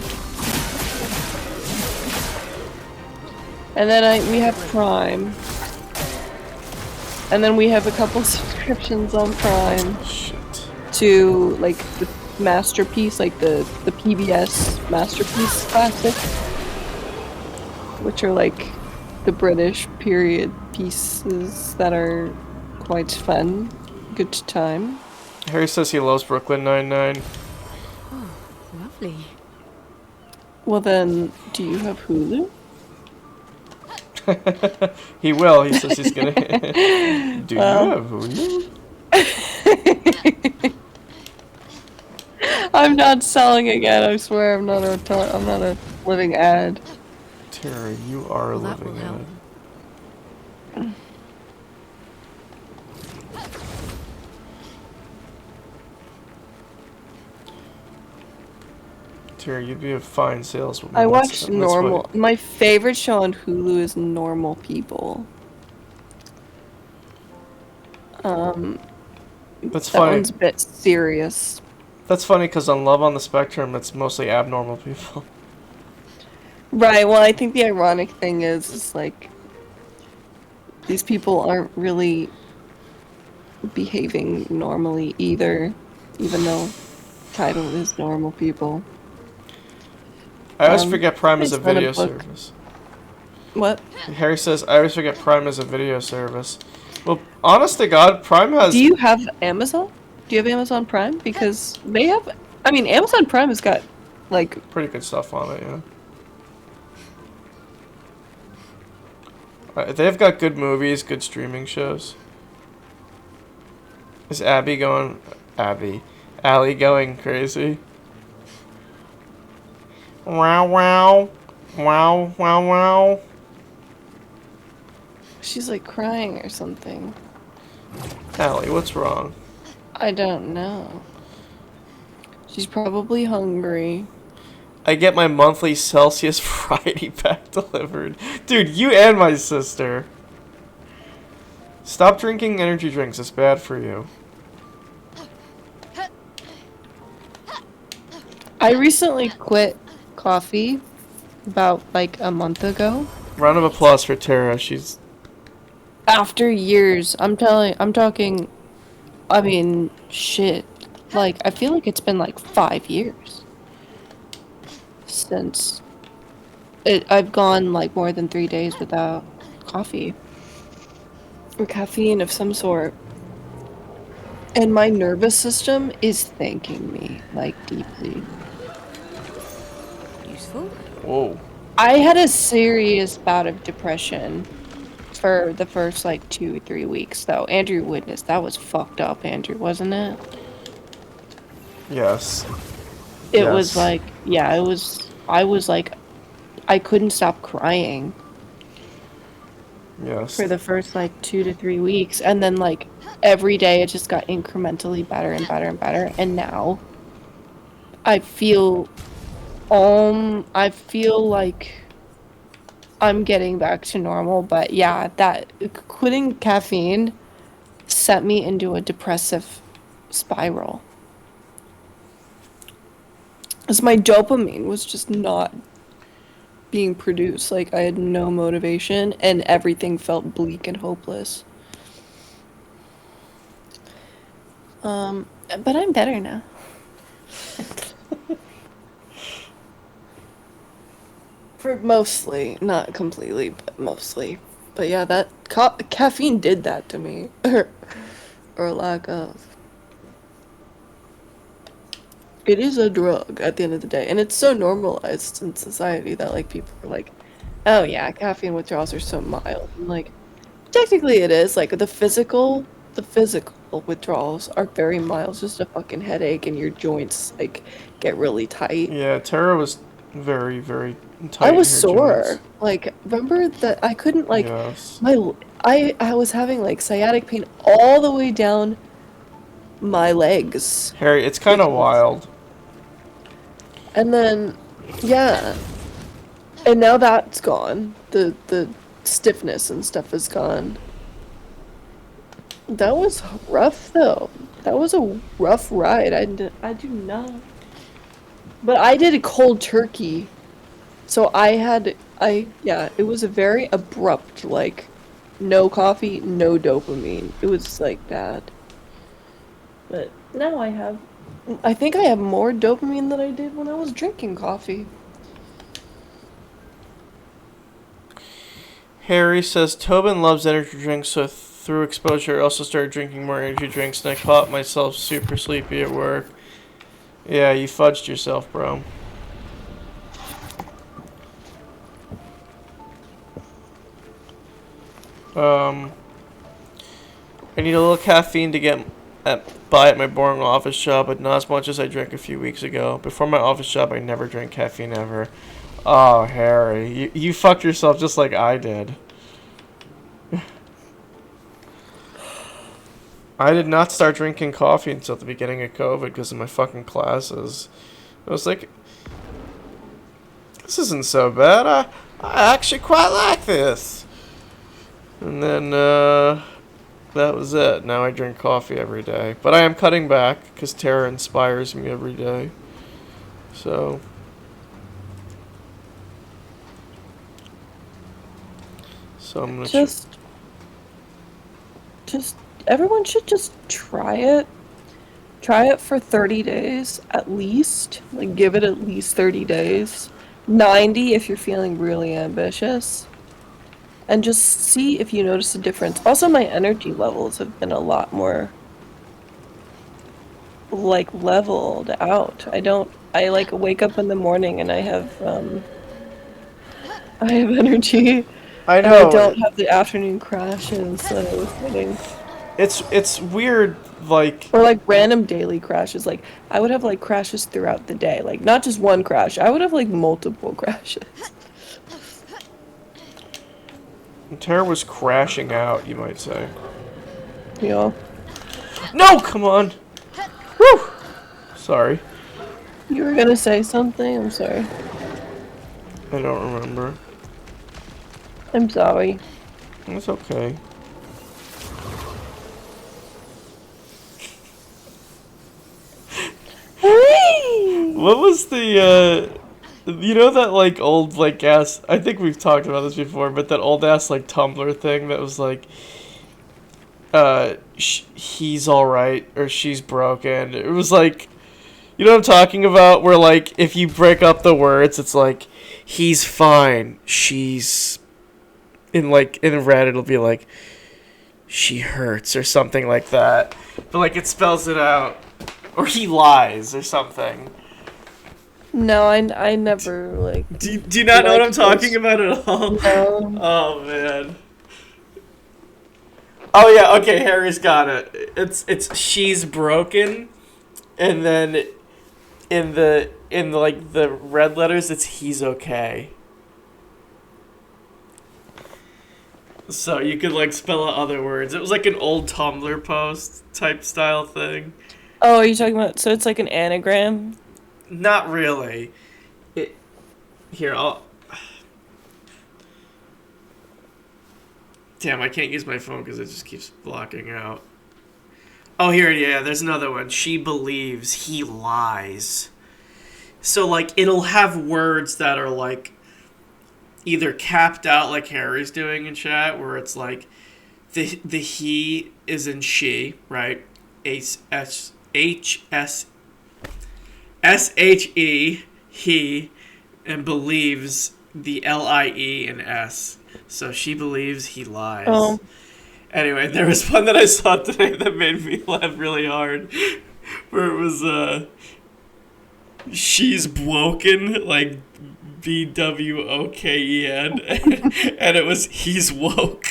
And then we have Prime. And then we have a couple subscriptions on Prime Shit. to like the Masterpiece, like the PBS Masterpiece Classic, which are like the British period pieces that are quite fun. Good time. Harry says he loves Brooklyn Nine-Nine. Oh, lovely. Well then, do you have Hulu? He will. He says he's gonna. Do you have Hulu? I'm not selling again. I swear, I'm not a living ad. Terry, you are Well, that living will help. in. Terry, you'd be a fine saleswoman. I That's- watch that's normal. what- My favorite show on Hulu is Normal People. That's That funny. one's a bit serious. That's funny because on Love on the Spectrum, it's mostly abnormal people. Right, well, I think the ironic thing is like, these people aren't really behaving normally either, even though title is normal people. I always forget Prime is a Based on a video book. service. What? Harry says, I always forget Prime is a video service. Well, honest to God, Prime has... Do you have Amazon? Do you have Amazon Prime? Because they have, I mean, Amazon Prime has got, like, pretty good stuff on it, yeah. They've got good movies, good streaming shows. Is Abby going... Allie going crazy? Wow, wow. Wow, wow, wow. she's like crying or something. Allie, what's wrong? I don't know. She's probably hungry. I get my monthly Celsius variety pack delivered. Dude, you and my sister. Stop drinking energy drinks. It's bad for you. I recently quit coffee about like a month ago. Round of applause for Tara. She's... After years, I'm talking, I mean, shit. Like, I feel like it's been like 5 years since I've gone like more than 3 days without coffee or caffeine of some sort. And my nervous system is thanking me, like, deeply. Useful? Whoa. I had a serious bout of depression for the first like 2 or 3 weeks, though. Andrew witnessed. That was fucked up, Andrew, wasn't it? Yes. It was like, yeah, it was. I was like, I couldn't stop crying Yes. for the first like 2 to 3 weeks, and then like every day it just got incrementally better and better and better, and now I feel like I'm getting back to normal. But yeah, that quitting caffeine sent me into a depressive spiral. Because my dopamine was just not being produced. Like, I had no motivation, and everything felt bleak and hopeless. But I'm better now. For mostly, not completely, but mostly. But yeah, that caffeine did that to me. Or lack of. It is a drug at the end of the day, and it's so normalized in society that like people are like, oh yeah, caffeine withdrawals are so mild. And, like, technically it is. Like, the physical withdrawals are very mild. It's just a fucking headache and your joints like get really tight. Yeah, Tara was very, very tight. I was in her sore. joints. Like, remember that I couldn't like Yes. I was having like sciatic pain all the way down my legs. Harry, it's kind of Because- wild. And then, yeah. And now that's gone. The stiffness and stuff is gone. That was rough, though. That was a rough ride. I do not. But I did a cold turkey. So yeah, it was a very abrupt, like, no coffee, no dopamine. It was like that. But now I think I have more dopamine than I did when I was drinking coffee. Harry says, Tobin loves energy drinks, so through exposure I also started drinking more energy drinks, and I caught myself super sleepy at work. Yeah, you fudged yourself, bro. I need a little caffeine to get by at my boring office job, but not as much as I drank a few weeks ago. Before my office job, I never drank caffeine ever. Oh, Harry, you fucked yourself just like I did. I did not start drinking coffee until the beginning of COVID because of my fucking classes. I was like, this isn't so bad. I actually quite like this. And then, that was it. Now I drink coffee every day. But I am cutting back because Tara inspires me every day. So. So I'm gonna just everyone should just try it. Try it for 30 days at least. Like give it at least 30 days. 90 if you're feeling really ambitious. And just see if you notice a difference. Also, my energy levels have been a lot more like leveled out. I like wake up in the morning and I have energy. I And I know. don't have the afternoon crashes that I was getting. It's weird, like. Or like random daily crashes. Like I would have like crashes throughout the day. Like not just one crash. I would have like multiple crashes. Tara was crashing out, you might say. You know? No, come on. Whew. Sorry. You were gonna say something? I'm sorry. I don't remember. I'm sorry. It's okay. What was the, you know that, like, old, like, ass, I think we've talked about this before, but that old-ass, like, Tumblr thing that was, like, he's alright, or she's broken. It was, like, you know what I'm talking about? Where, like, if you break up the words, it's, like, he's fine, she's, in red, it'll be, like, she hurts, or something like that. But, like, it spells it out. Or he lies, or something. No, I never like. Do you not know what I'm talking those. about at all? No. Oh man. Oh yeah, okay, Harry's got it. It's she's broken, and then in the like the red letters it's he's okay. So you could like spell out other words. It was like an old Tumblr post type style thing. Oh, are you talking about? So it's like an anagram? Not really. Here, I'll. Damn, I can't use my phone because it just keeps blocking out. Oh, here, yeah, there's another one. She believes he lies. So, like, it'll have words that are, like, either capped out like Harry's doing in chat, where it's like, the he is in she, right? S-H-E, he, and believes the L-I-E and S. So she believes he lies. Oh. Anyway, there was one that I saw today that made me laugh really hard. Where it was, she's woken, like B-W-O-K-E-N. And it was, he's woke.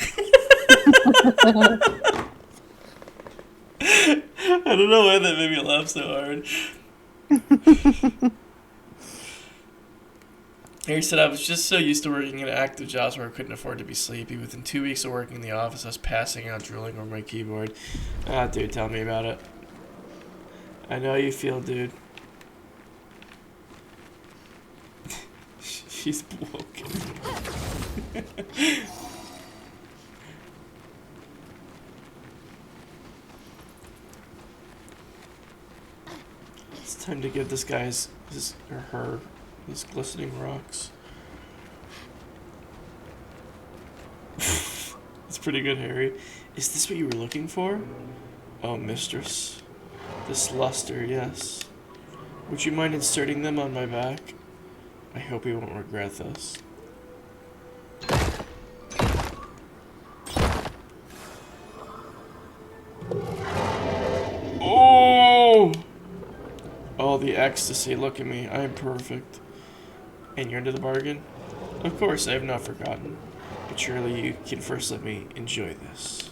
I don't know why that made me laugh so hard. Harry said, I was just so used to working in active jobs where I couldn't afford to be sleepy. Within 2 weeks of working in the office, I was passing out, drooling over my keyboard. Ah, dude, tell me about it. I know how you feel, dude. She's broken. It's time to give this guy his glistening rocks. It's pretty good, Harry. Is this what you were looking for? Oh, mistress. This luster, yes. Would you mind inserting them on my back? I hope you won't regret this. Oh! Oh, the ecstasy. Look at me. I am perfect. And you're into the bargain? Of course, I have not forgotten. But surely you can first let me enjoy this.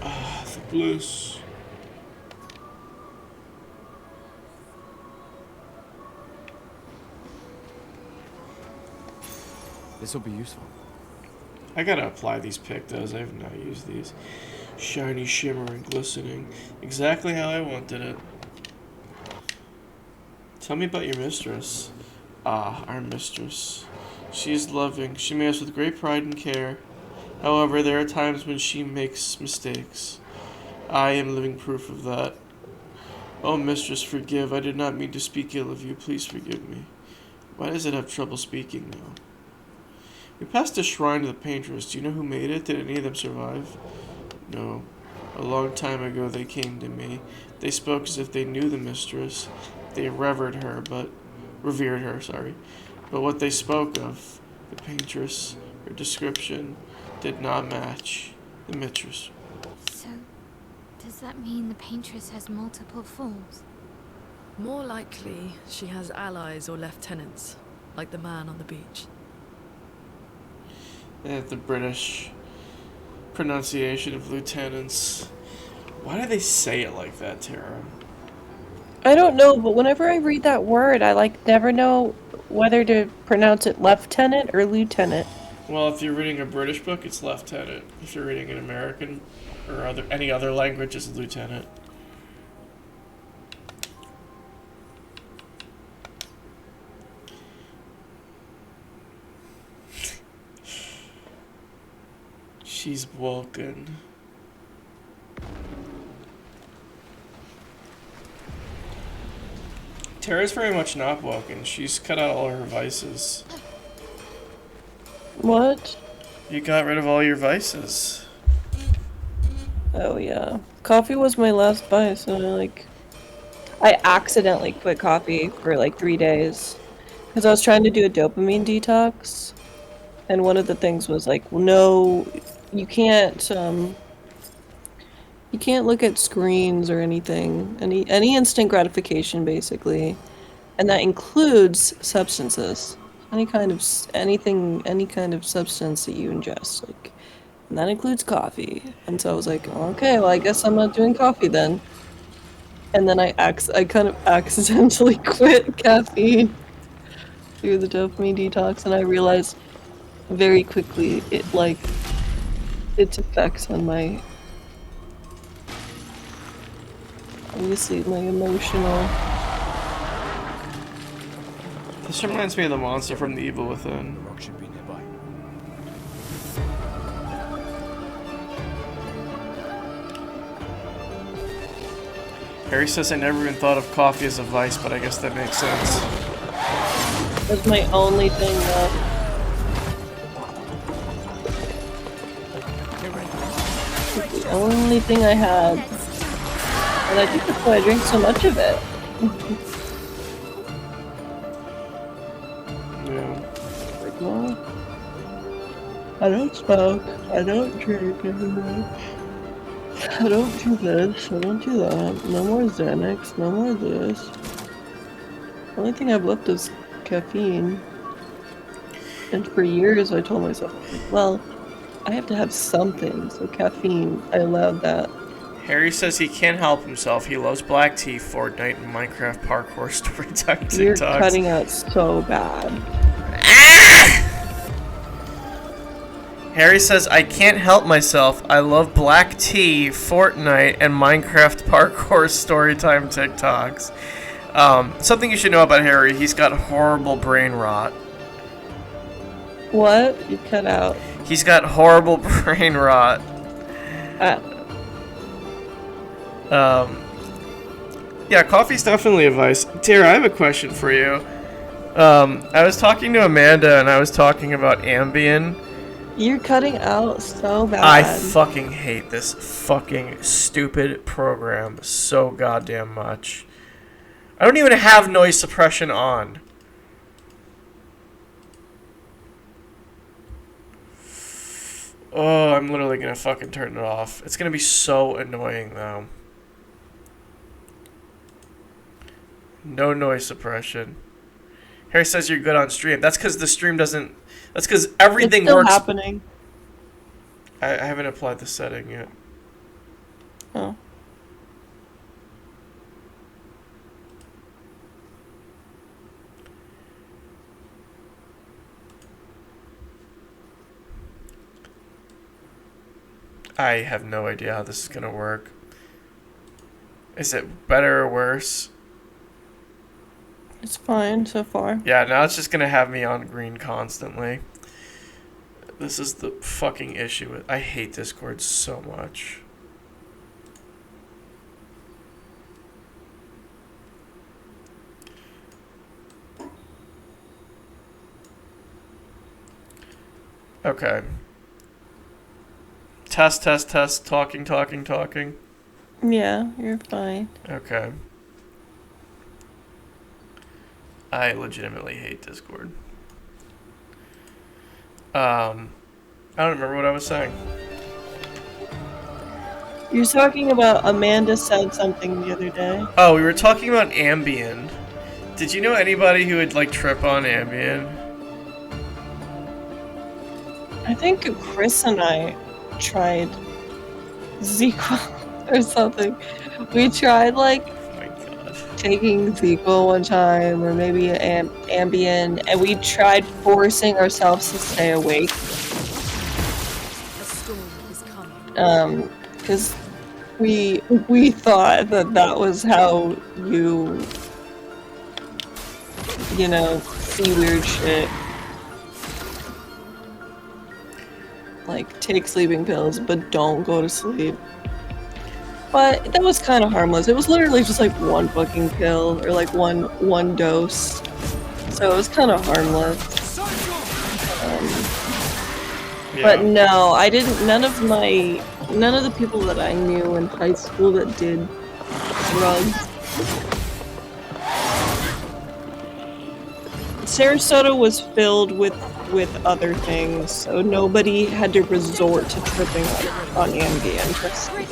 Ah, the bliss. This will be useful. I gotta apply these pictos. I have not used these. Shiny, shimmering, glistening. Exactly how I wanted it. Tell me about your mistress. Ah, our mistress. She is loving. She made us with great pride and care. However, there are times when she makes mistakes. I am living proof of that. Oh, mistress, forgive. I did not mean to speak ill of you. Please forgive me. Why does it have trouble speaking now? We passed a shrine to the paintress. Do you know who made it? Did any of them survive? No. A long time ago they came to me. They spoke as if they knew the mistress. They revered her, revered her, sorry. But what they spoke of, the paintress, her description, did not match the mistress. So, does that mean the paintress has multiple forms? More likely, she has allies or lieutenants, like the man on the beach. The British pronunciation of lieutenants. Why do they say it like that, Tara? I don't know, but whenever I read that word, I like never know whether to pronounce it lieutenant or lieutenant. Well, if you're reading a British book, it's lieutenant. If you're reading an American or any other language, it's lieutenant. She's Vulcan. Tara's very much not Vulcan. She's cut out all her vices. What? You got rid of all your vices. Oh yeah. Coffee was my last vice, and I accidentally quit coffee for like 3 days. Because I was trying to do a dopamine detox. And one of the things was like, no, you can't look at screens or anything. Any instant gratification basically. And that includes substances. Any kind of substance that you ingest, and that includes coffee. And so I was like, okay, well, I guess I'm not doing coffee then. And then I kind of accidentally quit caffeine through the dopamine detox, and I realized very quickly its effects on my, obviously, my emotional. This reminds me of the monster from The Evil Within. The rock should be nearby. Harry says I never even thought of coffee as a vice, but I guess that makes sense. That's my only thing left. The only thing I had. And I think that's why I drink so much of it. Yeah. Well, I don't smoke. I don't drink anymore. I don't do this. I don't do that. No more Xanax. No more this. The only thing I've left is caffeine. And for years I told myself, well, I have to have something. So caffeine, I allowed that. Harry says he can't help himself. He loves black tea, Fortnite, and Minecraft parkour story time TikToks. You're cutting out so bad. Harry says, I can't help myself. I love black tea, Fortnite, and Minecraft parkour storytime TikToks. Something you should know about Harry, he's got horrible brain rot. What? You cut out. He's got horrible brain rot. Yeah, coffee's definitely a vice. Tara, I have a question for you. I was talking to Amanda, and I was talking about Ambien. You're cutting out so bad. I fucking hate this fucking stupid program so goddamn much. I don't even have noise suppression on. Oh, I'm literally gonna fucking turn it off. It's gonna be so annoying though. No noise suppression. Harry says you're good on stream. That's because the stream doesn't... That's because everything it's still works... happening. I haven't applied the setting yet. Oh. I have no idea how this is gonna work. Is it better or worse? It's fine so far. Yeah, now it's just gonna have me on green constantly. This is the fucking issue. I hate Discord so much. Okay. Test, test, test. Talking, talking, talking. Yeah, you're fine. Okay. I legitimately hate Discord. I don't remember what I was saying. You're talking about Amanda said something the other day. Oh, we were talking about Ambien. Did you know anybody who would like trip on Ambien? I think Chris and I tried ZQL or something. We tried like Oh my god. taking ZQL one time, or maybe Ambien, and we tried forcing ourselves to stay awake. A storm is coming. Because we thought that was how you know, see weird shit. Like, take sleeping pills, but don't go to sleep. But that was kind of harmless. It was literally just like one fucking pill, or like one dose. So it was kind of harmless. Yeah. But no, I didn't. None of the people that I knew in high school that did drugs. Sarasota was filled with other things, so nobody had to resort to tripping on Ambien. Trust me.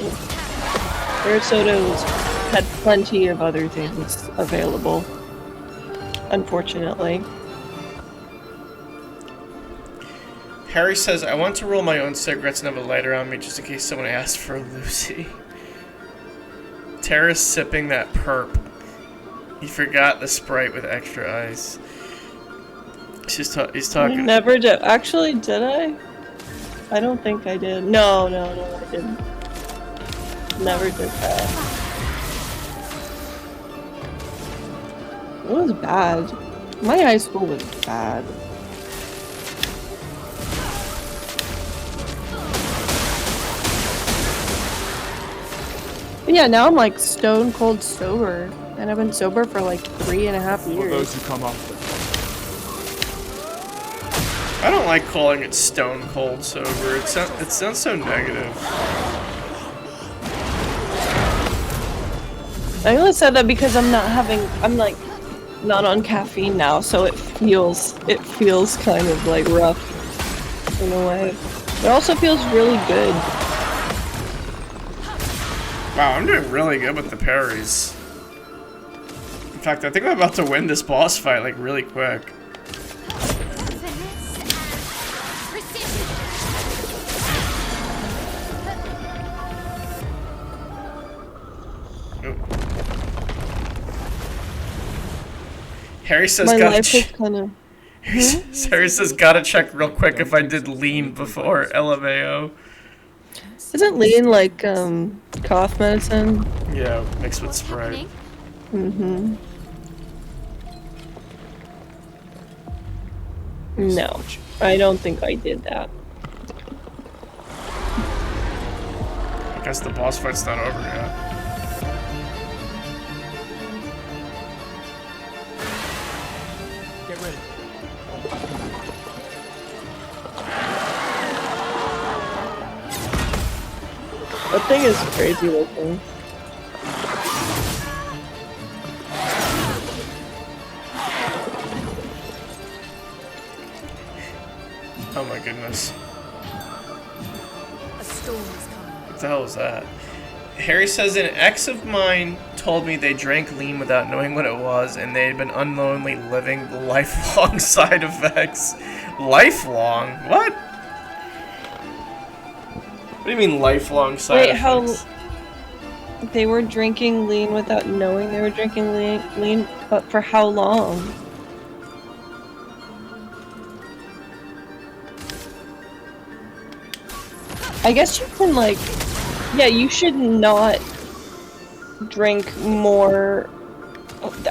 Sarasota had plenty of other things available, unfortunately. Harry says, I want to roll my own cigarettes and have a lighter on me just in case someone asks for Lucy. Tara's sipping that perp. He forgot the Sprite with extra ice. He's talking. Never did. Actually, did I? I don't think I did. No, I didn't. Never did that. It was bad. My high school was bad. But yeah, now I'm like stone cold sober. And I've been sober for like 3.5 years. For those who come after. I don't like calling it stone cold sober. It sounds so negative. I only said that because I'm like not on caffeine now, so it feels kind of like rough in a way. It also feels really good. Wow, I'm doing really good with the parries. In fact, I think I'm about to win this boss fight like really quick. Harry says, My gotta life is kind of... Harry says, gotta check real quick if I did lean before LMAO. Isn't lean like, cough medicine? Yeah, mixed with Sprite. Mm-hmm. No, I don't think I did that. I guess the boss fight's not over yet. Get ready. That thing is crazy looking. Oh my goodness. A storm is coming. What the hell is that? Harry says an ex of mine told me they drank lean without knowing what it was, and they had been unknowingly living the lifelong side effects. Lifelong? What? What do you mean lifelong side effects? They were drinking lean without knowing they were drinking lean, but for how long? I guess you can, like, yeah, you should not drink more.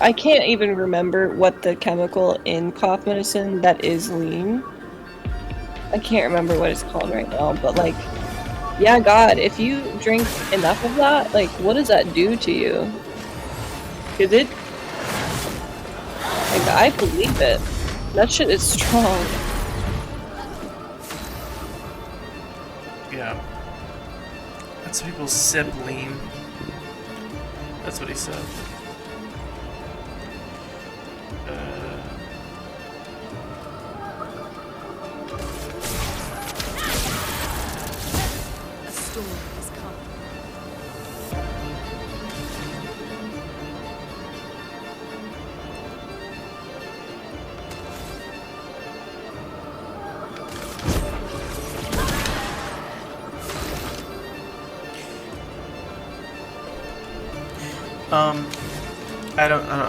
I can't even remember what the chemical in cough medicine that is lean. I can't remember what it's called right now, but like, yeah, God, if you drink enough of that, like, what does that do to you? Cause it, like, I believe it. That shit is strong. Yeah. That's what people sip lean. That's what he said. A storm has come.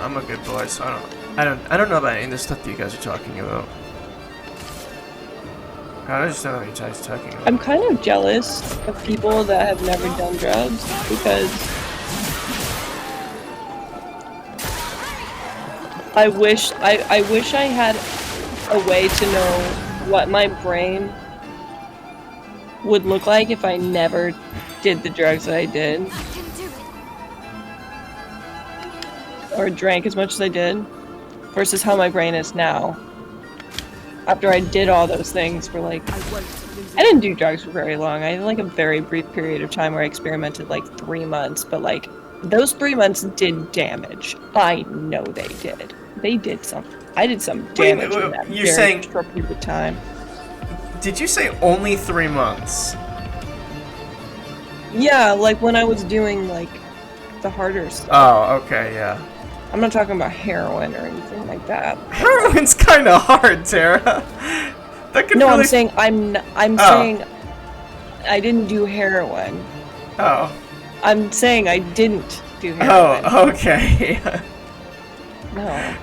I'm a good boy, so I don't know about any of the stuff that you guys are talking about. I just don't know what you guys are talking about. I'm kind of jealous of people that have never done drugs because I wish I had a way to know what my brain would look like if I never did the drugs that I did I can do it. or drank as much as I did versus how my brain is now. After I did all those things for like, I won't lose I didn't do drugs for very long. I had like a very brief period of time where I experimented like 3 months, but like those 3 months did damage. I know they did. They did some. I did some damage in that you're very saying- short period of time. Did you say only 3 months? Yeah, like when I was doing like the harder stuff. Oh, okay, yeah. I'm not talking about heroin or anything like that. Heroin's kind of hard, Tara. That could No, really... I'm saying I'm Oh. saying I didn't do heroin. Oh. I'm saying I didn't do heroin. Oh, okay. No.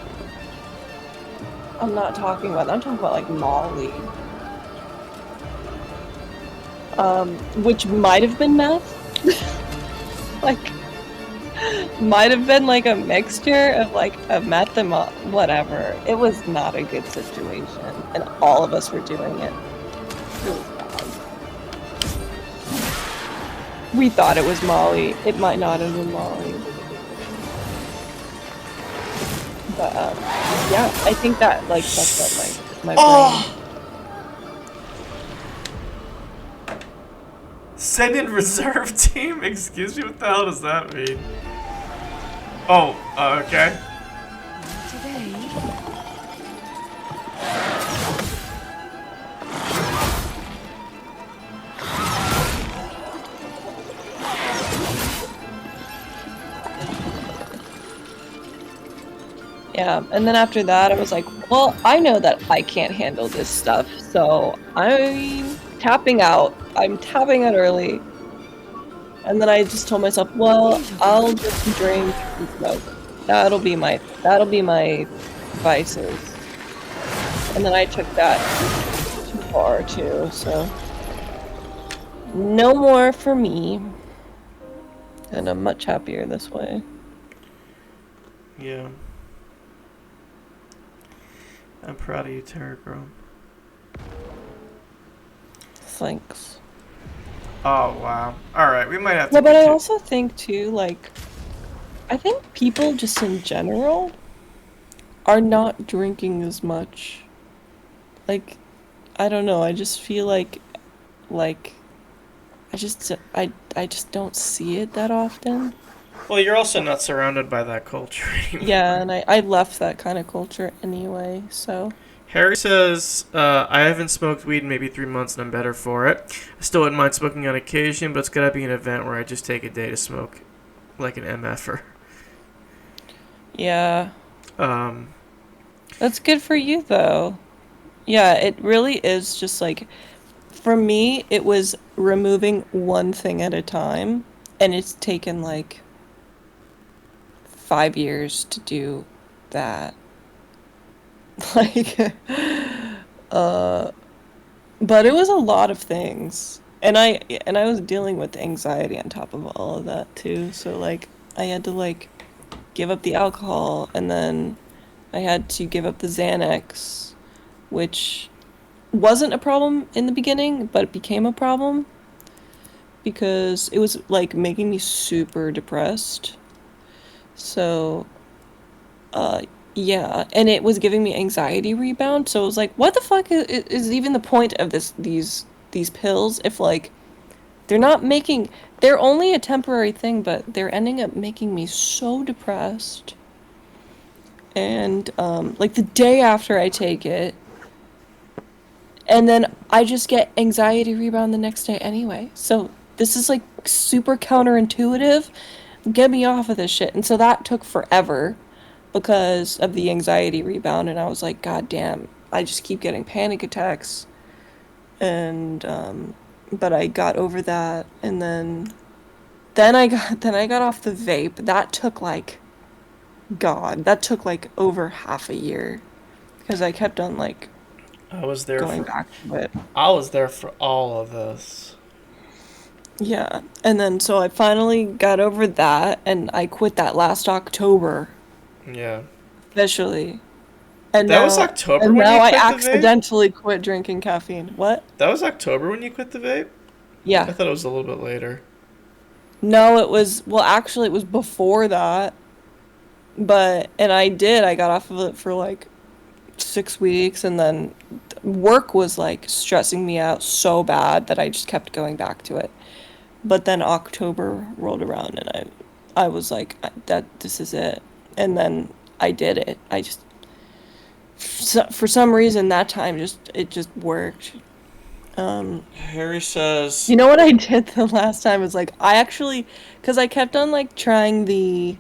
I'm not talking about that. I'm talking about like Molly. Which might have been meth. Like, might have been like a mixture of like a meth and whatever. It was not a good situation, and all of us were doing it. It was bad. We thought it was Molly. It might not have been Molly. But yeah, I think that like fucked up my brain. Send in reserve team? Excuse me, what the hell does that mean? Oh, okay. Today. Yeah, and then after that, I was like, well, I know that I can't handle this stuff, so I'm tapping out. I'm tapping out early. And then I just told myself, well, I'll just drink and smoke. That'll be my vices. And then I took that too far too, so no more for me. And I'm much happier this way. Yeah. I'm proud of you, Tara Girl. Thanks. Oh, wow. Alright, we might have to... No, but I continue. also think too, like, I think people just in general are not drinking as much. Like, I don't know, I just feel like, I just don't see it that often. Well, you're also not surrounded by that culture anymore. Yeah, and I left that kind of culture anyway, so. Harry says, I haven't smoked weed in maybe 3 months and I'm better for it. I still wouldn't mind smoking on occasion, but it's gotta be an event where I just take a day to smoke like an MFer. Yeah. That's good for you, though. Yeah, it really is just like, for me, it was removing one thing at a time, and it's taken like 5 years to do that. Like, but it was a lot of things. And I was dealing with anxiety on top of all of that too. So like I had to like give up the alcohol, and then I had to give up the Xanax, which wasn't a problem in the beginning, but it became a problem because it was like making me super depressed. So, uh, yeah, and it was giving me anxiety rebound. So it was like, what the fuck is even the point of these pills if like they're not making they're only a temporary thing, but they're ending up making me so depressed. And like the day after I take it, and then I just get anxiety rebound the next day anyway. So this is like super counterintuitive. Get me off of this shit. And so that took forever because of the anxiety rebound. And I was like, God damn, I just keep getting panic attacks. And but I got over that, and then I got off the vape. That took like that took like over half a year because I kept on like I was there going for back to it. I was there for all of this. Yeah. And then so I finally got over that and I quit that last October Yeah. officially. And That was now October and when now you I quit the vape? accidentally quit drinking caffeine. What? That was October when you quit the vape? I Yeah. thought it was a little bit later. No, it was well actually it was before that. But and I got off of it for like 6 weeks, and then work was like stressing me out so bad that I just kept going back to it. But then October rolled around and I was like that this is it. And then I did it. I just for some reason that time it just worked. Harry says, You know what I did the last time was like I actually cuz I kept on like trying the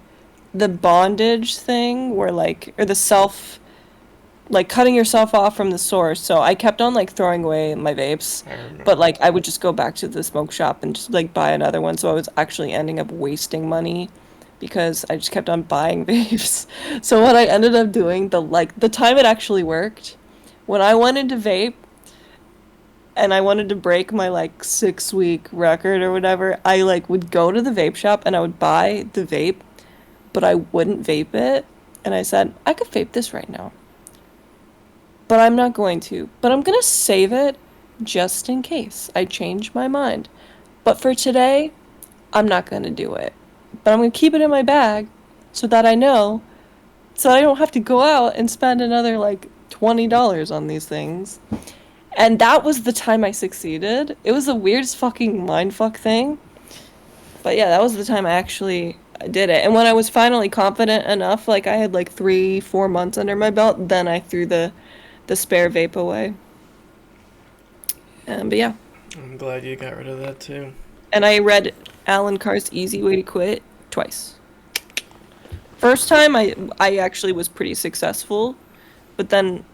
bondage thing where like or the self like cutting yourself off from the source. So I kept on like throwing away my vapes, I remember. but like I would just go back to the smoke shop and just like buy another one. So I was actually ending up wasting money because I just kept on buying vapes. So what I ended up doing the time it actually worked when I wanted to vape and I wanted to break my like 6 week record or whatever, I like would go to the vape shop and I would buy the vape, but I wouldn't vape it. And I said, I could vape this right now, but I'm not going to. But I'm going to save it just in case I change my mind. But for today, I'm not going to do it. But I'm going to keep it in my bag so that I know, so I don't have to go out and spend another like $20 on these things. And that was the time I succeeded. It was the weirdest fucking mindfuck thing. But yeah, that was the time I actually did it. And when I was finally confident enough, like I had like 3, 4 months under my belt, then I threw the spare vape away. But yeah, I'm glad you got rid of that too. and I read Alan Carr's Easy Way to Quit twice. First time I actually was pretty successful, but then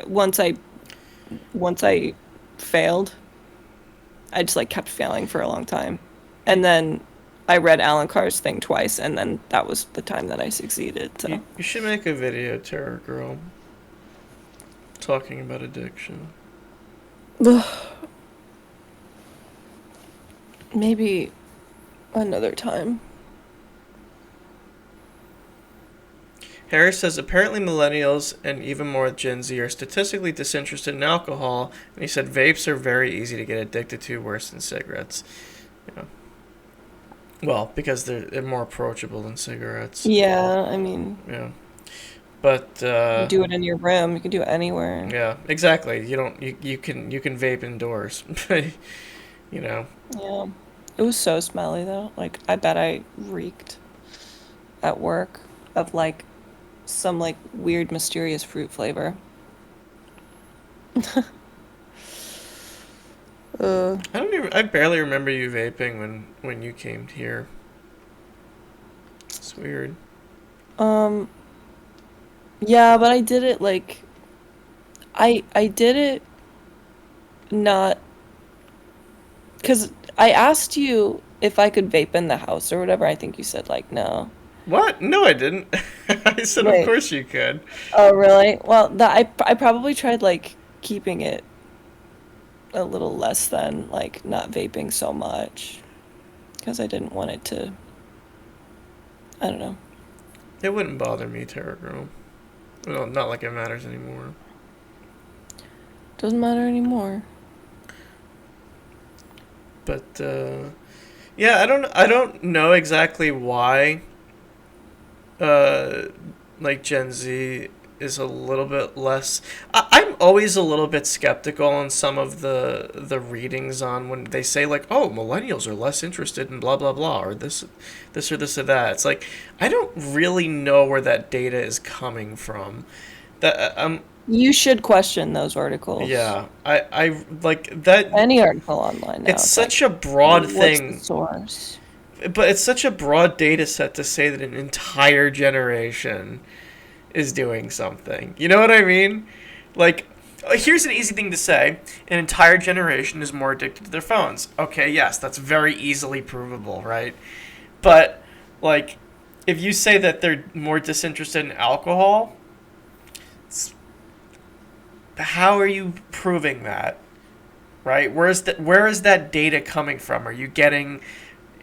once I failed, I just like kept failing for a long time, and then I read Alan Carr's thing twice, and then that was the time that I succeeded. So You should make a video, Terror Girl, talking about addiction. maybe another time. Harry says apparently millennials and even more Gen Z are statistically disinterested in alcohol, and he said vapes are very easy to get addicted to, worse than cigarettes. Yeah. Well, because they're more approachable than cigarettes. Yeah, I mean, Yeah. But you do it in your room. You can do it anywhere. yeah, exactly. You can vape indoors. You know. Yeah. It was so smelly though. Like I bet I reeked at work of like some like weird mysterious fruit flavor. uh I barely remember you vaping when you came here. It's weird. um yeah, but I did it like I did it not cuz I asked you if I could vape in the house or whatever. I think you said like no. What? No, I didn't. I said, of Wait. course you could. Oh, really? Well, I probably tried like keeping it a little less than like not vaping so much because I didn't want it to. I don't know. It wouldn't bother me, Terra Girl. Well, not like it matters anymore. Doesn't matter anymore. But yeah, I don't know exactly why like Gen Z is a little bit less. I'm always a little bit skeptical on some of the readings on when they say like, oh, millennials are less interested in blah blah blah or this or this or that. It's like I don't really know where that data is coming from. That You should question those articles. yeah, I like that. Any article online now. It's It's such like, a broad what's the thing. source? But it's such a broad data set to say that an entire generation is doing something. You know what I mean? Like, here's an easy thing to say. An entire generation is more addicted to their phones. Okay, yes, that's very easily provable, right? But, like, if you say that they're more disinterested in alcohol, how are you proving that? Right? Where is that data coming from? Are you getting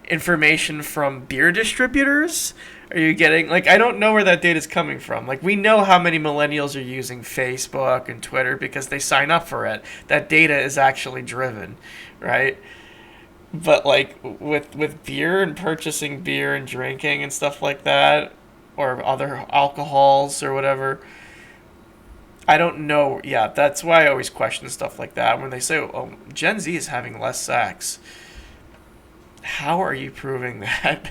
information from beer distributors? Are you getting like I don't know where that data is coming from. Like we know how many millennials are using Facebook and Twitter because they sign up for it. That data is actually driven, right? But like with beer and purchasing beer and drinking and stuff like that or other alcohols or whatever, I don't know. Yeah, that's why I always question stuff like that when they say, "Oh, Gen Z is having less sex." How are you proving that?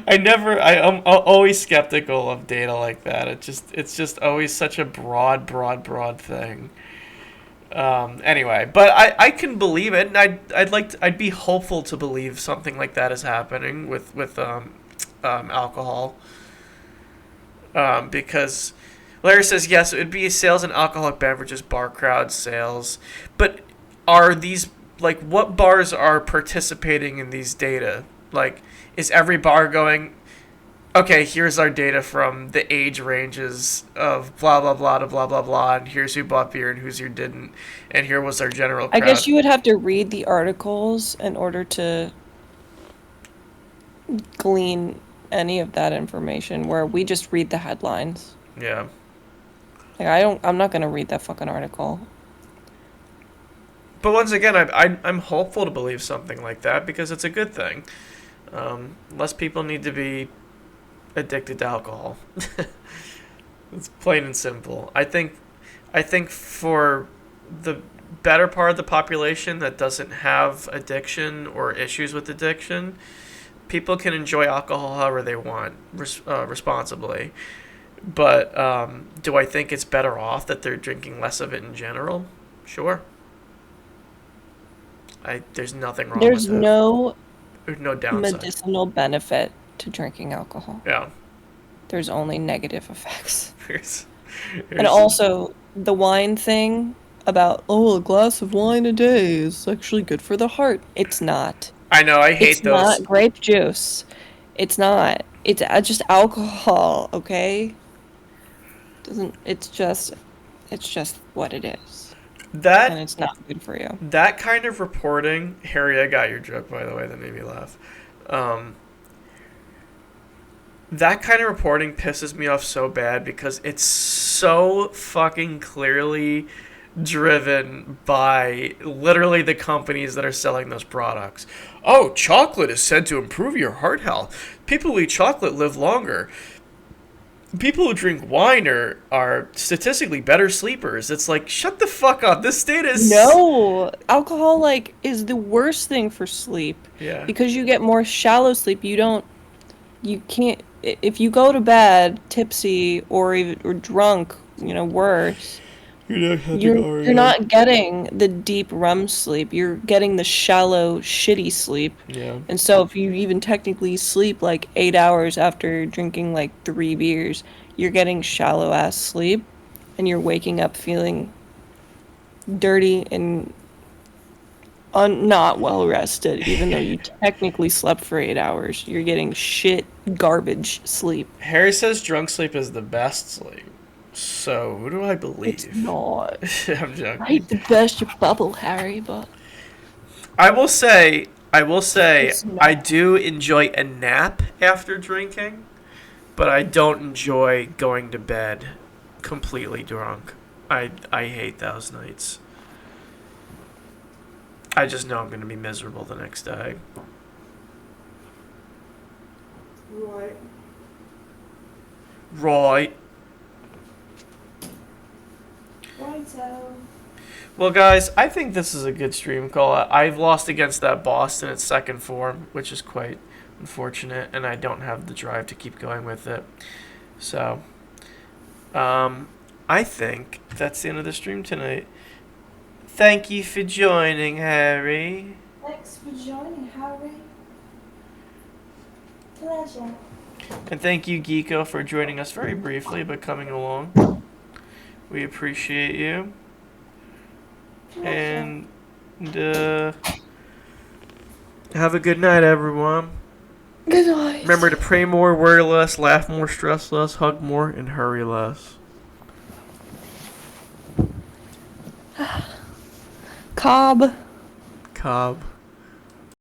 I'm always skeptical of data like that. It's just always such a broad thing. Anyway, but I can believe it, and I'd be hopeful to believe something like that is happening with alcohol. Because Larry says yes, it would be sales in alcoholic beverages, bar crowd sales, but are these like what bars are participating in these data? Like, is every bar going, okay, here's our data from the age ranges of blah blah blah to blah blah blah, and here's who bought beer and who didn't, and here was our general crowd. I guess you would have to read the articles in order to glean any of that information, where we just read the headlines. Yeah. Like I'm not gonna read that fucking article. But once again, I'm hopeful to believe something like that because it's a good thing. Less people need to be addicted to alcohol. It's plain and simple. I think for the better part of the population that doesn't have addiction or issues with addiction, people can enjoy alcohol however they want, responsibly. But do I think it's better off that they're drinking less of it in general? Sure. There's nothing wrong There's with it. There's no downside. medicinal benefit to drinking alcohol. Yeah. There's only negative effects. Here's And also, the wine thing about, oh, a glass of wine a day is actually good for the heart. It's not. I know, I hate It's those. not grape juice. It's not. It's just alcohol, okay? It's just what it is. And That it's not good for you. that kind of reporting, Harry, I got your joke by the way, that made me laugh. That kind of reporting pisses me off so bad because it's so fucking clearly driven by literally the companies that are selling those products. Oh, chocolate is said to improve your heart health. People who eat chocolate live longer. People who drink wine are statistically better sleepers. It's like, shut the fuck up. This data is... No! Alcohol, like, is the worst thing for sleep. Yeah. Because you get more shallow sleep. You can't... If you go to bed tipsy or drunk, worse... You're not getting the deep REM sleep. You're getting the shallow, shitty sleep. Yeah. And so if you even technically sleep like 8 hours after drinking like 3 beers, you're getting shallow ass sleep, and you're waking up feeling dirty and not well rested, even though you technically slept for 8 hours. You're getting shit, garbage sleep. Harry says drunk sleep is the best sleep. So, who do I believe? It's not. I'm joking. I hate to burst your bubble, Harry, but I will say, It's not. I do enjoy a nap after drinking, but I don't enjoy going to bed completely drunk. I hate those nights. I just know I'm gonna be miserable the next day. Right. Right. Righto. Well, guys, I think this is a good stream call. I've lost against that boss in its second form, which is quite unfortunate, and I don't have the drive to keep going with it. So, I think that's the end of the stream tonight. Thank you for joining, Harry. Thanks for joining, Harry. Pleasure. And thank you, Geeko, for joining us very briefly, but coming along. We appreciate you. And have a good night, everyone. Good night. Remember to pray more, worry less, laugh more, stress less, hug more, and hurry less. Cobb. Cobb.